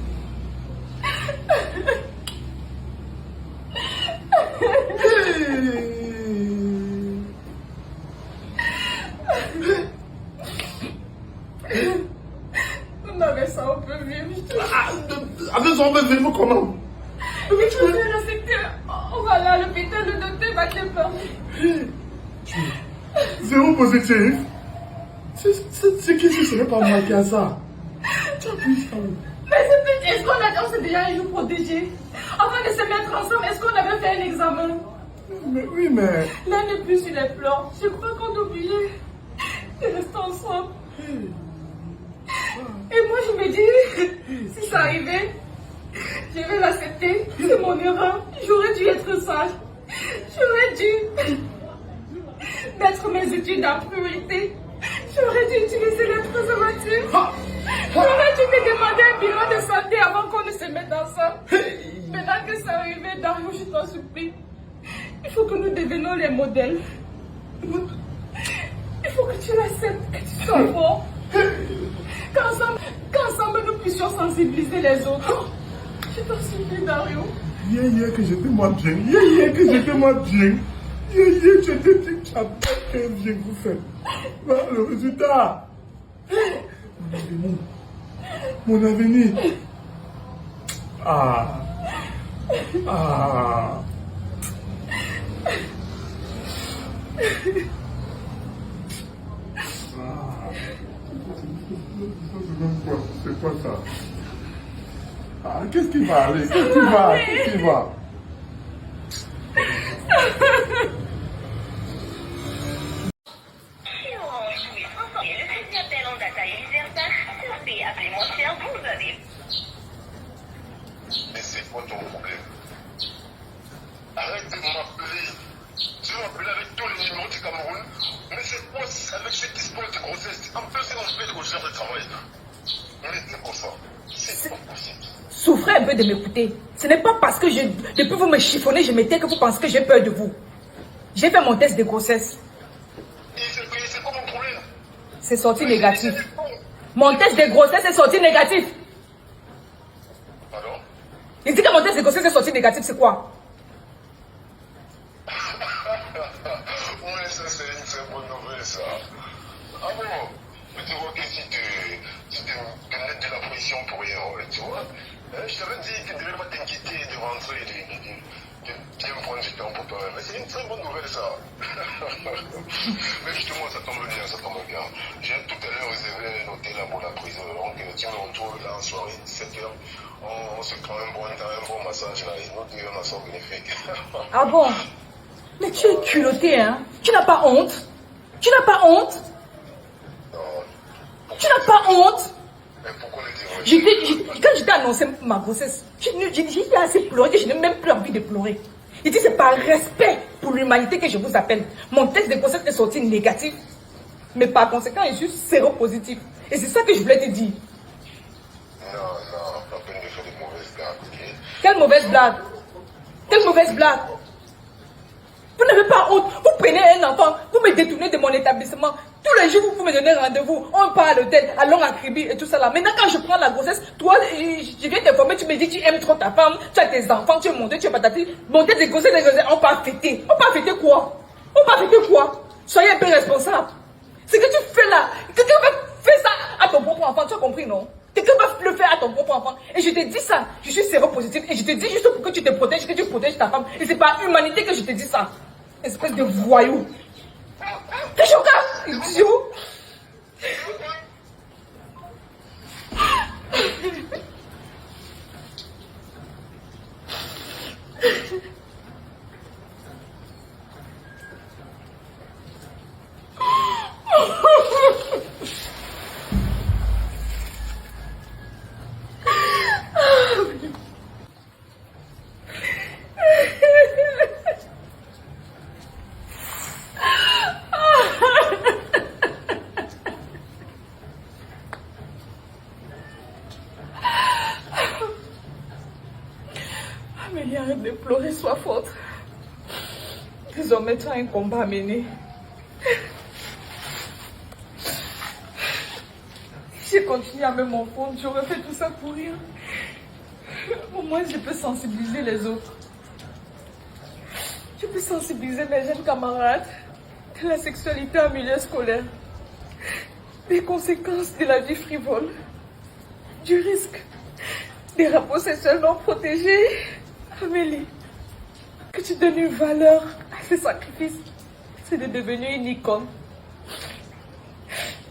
Avec ça, on peut vivre. Avec ça, on peut vivre comment? Oui, tu veux l'accepter. On va aller à l'hôpital, le docteur va te parler. Zéro positif. C'est qui ce serait pas moi qui a ça? Tu as pris ça où? Mais est-ce qu'on s'est déjà un jour protégé? Avant de se mettre ensemble, est-ce qu'on avait fait un examen? Mais oui, mais... L'un n'est plus sur les plans. Je crois qu'on est obligé de rester ensemble. Et moi, je me dis, si ça arrivait, je vais l'accepter. C'est mon erreur. J'aurais dû être sage. J'aurais dû mettre mes études en priorité. J'aurais dû utiliser les préservatifs. J'aurais dû me demander un bilan de santé avant qu'on ne se mette ensemble. Maintenant que ça arrivait, Dario, je t'en supplie. Il faut que nous devenions les modèles. Il faut que tu l'acceptes, que tu sois bon. Qu'ensemble nous puissions sensibiliser les autres. Je t'en supplie, Dario. Hier que j'étais moins bien. Hier que j'étais moins bien. Hier tu étais dit que tu as pas fait bien que vous faites. Voilà le résultat. Mon avenir. Ah. C'est quoi ça? Ah, qu'est-ce qui va aller? Qu'est-ce qui va? Mais c'est quoi ton problème? Arrête de m'appeler. Tu m'appelles avec tous les numéros du Cameroun. Mais c'est quoi avec cette histoire de grossesse? En plus, c'est un fait de recherche de travail. Mais c'est pour ça. C'est pas possible. Souffrez un peu de m'écouter. Ce n'est pas parce que depuis vous me chiffonner, je m'étais que vous pensez que j'ai peur de vous. J'ai fait mon test de grossesse. Et c'est quoi mon problème? C'est sorti négatif. Mon test de grossesse est sorti négatif. Pardon? Il dit que mon test de grossesse est sorti négatif, c'est quoi? Oui, ça c'est une très bonne nouvelle ça. Ah bon? Mais tu vois que si tu mets de la pression pour rien, tu vois? Je t'avais dit que tu ne devais pas t'inquiéter de rentrer, de bien prendre du temps pour toi-même. Mais c'est une très bonne nouvelle ça. Mais justement, ça tombe bien, ça tombe bien. J'ai tout à l'heure réservé un hôtel là pour la prise. Donc, tiens, on retrouve là en soirée, 17h. On se prend un bon massage là. Et nous deux, on a ça bénéfique. Ah bon? Mais tu es culotté, hein? Tu n'as pas honte? Tu n'as pas honte? Non. Tu n'as pas honte? Mais pourquoi le dire? Quand je t'ai annoncé ma grossesse, j'ai assez pleuré que je n'ai même plus envie de pleurer. Il dit c'est par respect pour l'humanité que je vous appelle. Mon test de grossesse est sorti négatif. Mais par conséquent, je suis séropositif. Et c'est ça que je voulais te dire. Non, pas peine de faire des mauvaises blagues, ok? Quelle mauvaise blague? Quelle mauvaise blague? Vous n'avez pas honte. Vous prenez un enfant, vous me détournez de mon établissement. Tous les jours, vous me donnez rendez-vous. On part à l'hôtel, allons à Kribi et tout ça là. Maintenant, quand je prends la grossesse, toi, je viens t'informer, tu me dis que tu aimes trop ta femme, tu as tes enfants, tu es monté, tu es patati. Monter des grossesses, on part fêter. On part fêter quoi? On part fêter quoi? Soyez un peu responsable. Ce que tu fais là, quelqu'un va faire ça à ton propre enfant, tu as compris, non? Quelqu'un va le faire à ton propre enfant. Et je te dis ça, je suis séropositif. Et je te dis juste pour que tu te protèges, que tu protèges ta femme. Et c'est par humanité que je te dis ça. Espèce de voyou. T'es choquant, idiot. Amélie, arrête de pleurer, sois forte. Désormais, tu as un combat à mener. J'ai continué à me m'enfondre, j'aurais fait tout ça pour rien. Au moins, je peux sensibiliser les autres. Je peux sensibiliser mes jeunes camarades de la sexualité en milieu scolaire, des conséquences de la vie frivole, du risque des rapports sexuels non protégés. Amélie, que tu donnes une valeur à ce sacrifice, c'est de devenir une icône.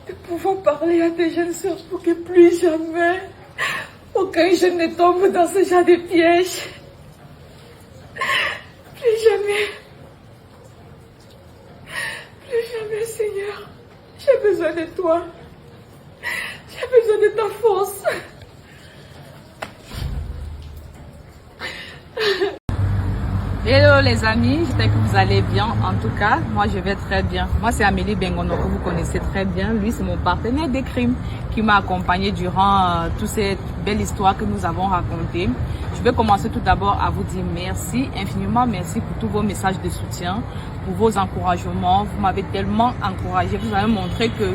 De pouvoir parler à tes jeunes sœurs pour que plus jamais aucun jeune ne tombe dans ce genre de piège. Plus jamais. Plus jamais, Seigneur. J'ai besoin de toi. J'ai besoin de ta force. Hello les amis, j'espère que vous allez bien. En tout cas, moi je vais très bien. Moi c'est Amélie Bengono que vous connaissez très bien. Lui c'est mon partenaire des crimes qui m'a accompagné durant toutes ces belles histoires que nous avons racontées. Je vais commencer tout d'abord à vous dire merci, infiniment merci pour tous vos messages de soutien, pour vos encouragements. Vous m'avez tellement encouragé, vous avez montré que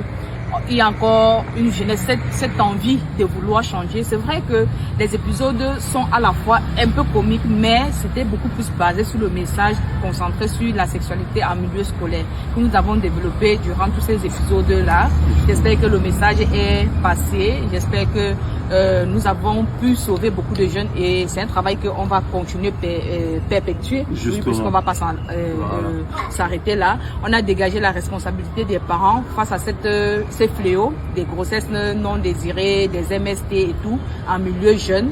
il y a encore une jeunesse, cette envie de vouloir changer. C'est vrai que les épisodes sont à la fois un peu comiques, mais c'était beaucoup plus basé sur le message concentré sur la sexualité en milieu scolaire que nous avons développé durant tous ces épisodes-là. J'espère que le message est passé. J'espère que nous avons pu sauver beaucoup de jeunes et c'est un travail qu'on va continuer perpétuer, puisqu'on va pas s'arrêter là. On a dégagé la responsabilité des parents face à ces fléaux, des grossesses non désirées, des MST et tout, en milieu jeune.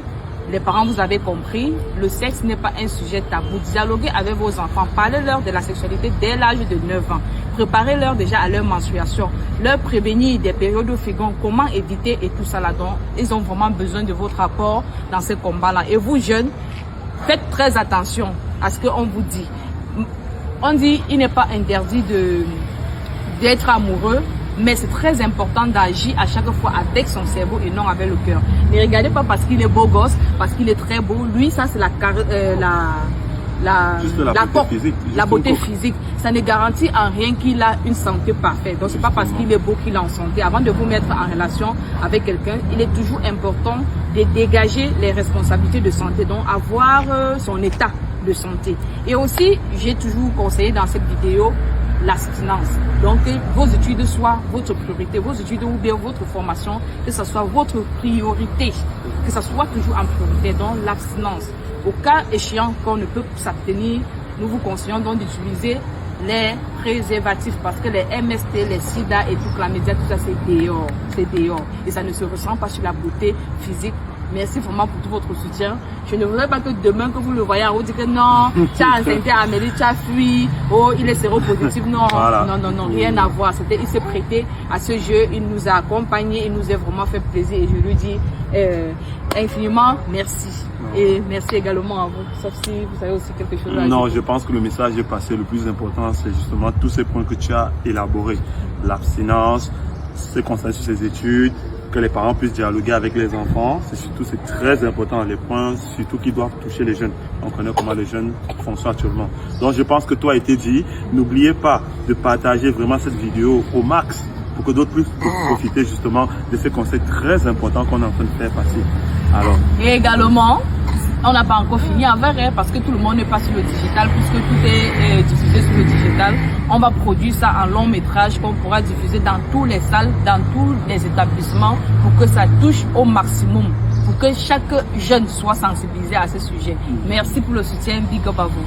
Les parents, vous avez compris, le sexe n'est pas un sujet tabou. Dialoguez avec vos enfants, parlez-leur de la sexualité dès l'âge de 9 ans. Préparez-leur déjà à leur menstruation, leur prévenir des périodes fécondes, comment éviter et tout ça là-dedans. Ils ont vraiment besoin de votre apport dans ce combat-là. Et vous jeunes, faites très attention à ce qu'on vous dit. On dit il n'est pas interdit d'être amoureux, mais c'est très important d'agir à chaque fois avec son cerveau et non avec le cœur. Ne regardez pas parce qu'il est beau gosse, parce qu'il est très beau. Lui, ça c'est la beauté physique. Ça ne garantit en rien qu'il a une santé parfaite. Donc c'est pas parce qu'il est beau qu'il est en santé. Avant de vous mettre en relation avec quelqu'un, il est toujours important de dégager les responsabilités de santé, donc avoir son état de santé. Et aussi, j'ai toujours conseillé dans cette vidéo l'abstinence. Donc vos études soient votre priorité, vos études ou bien votre formation, que ce soit votre priorité, que ce soit toujours en priorité, donc l'abstinence. Au cas échéant qu'on ne peut s'abstenir, nous vous conseillons donc d'utiliser les préservatifs parce que les MST, les sida et tout, chlamydia, tout ça c'est dehors et ça ne se ressent pas sur la beauté physique. Merci vraiment pour tout votre soutien. Je ne voudrais pas que demain que vous le voyez, vous dites que non, tu as enceinté Amélie, tu as fui, oh il est séropositif. Non, voilà. non, rien à voir. Il s'est prêté à ce jeu, il nous a accompagnés, il nous a vraiment fait plaisir et je lui dis infiniment merci. Et merci également à vous, sauf si vous avez aussi quelque chose à dire. Non, je pense que le message est passé. Le plus important, c'est justement tous ces points que tu as élaborés. L'abstinence, se concentrer sur ses études, que les parents puissent dialoguer avec les enfants. C'est très important, les points surtout qui doivent toucher les jeunes. On connaît comment les jeunes fonctionnent actuellement. Donc je pense que tout a été dit. N'oubliez pas de partager vraiment cette vidéo au max pour que d'autres puissent profiter justement de ces conseils très importants qu'on est en train de faire passer. Alors. Et également, on n'a pas encore fini avec parce que tout le monde n'est pas sur le digital, puisque tout est diffusé sur le digital. On va produire ça en long métrage qu'on pourra diffuser dans toutes les salles, dans tous les établissements pour que ça touche au maximum, pour que chaque jeune soit sensibilisé à ce sujet. Merci pour le soutien, big up à vous.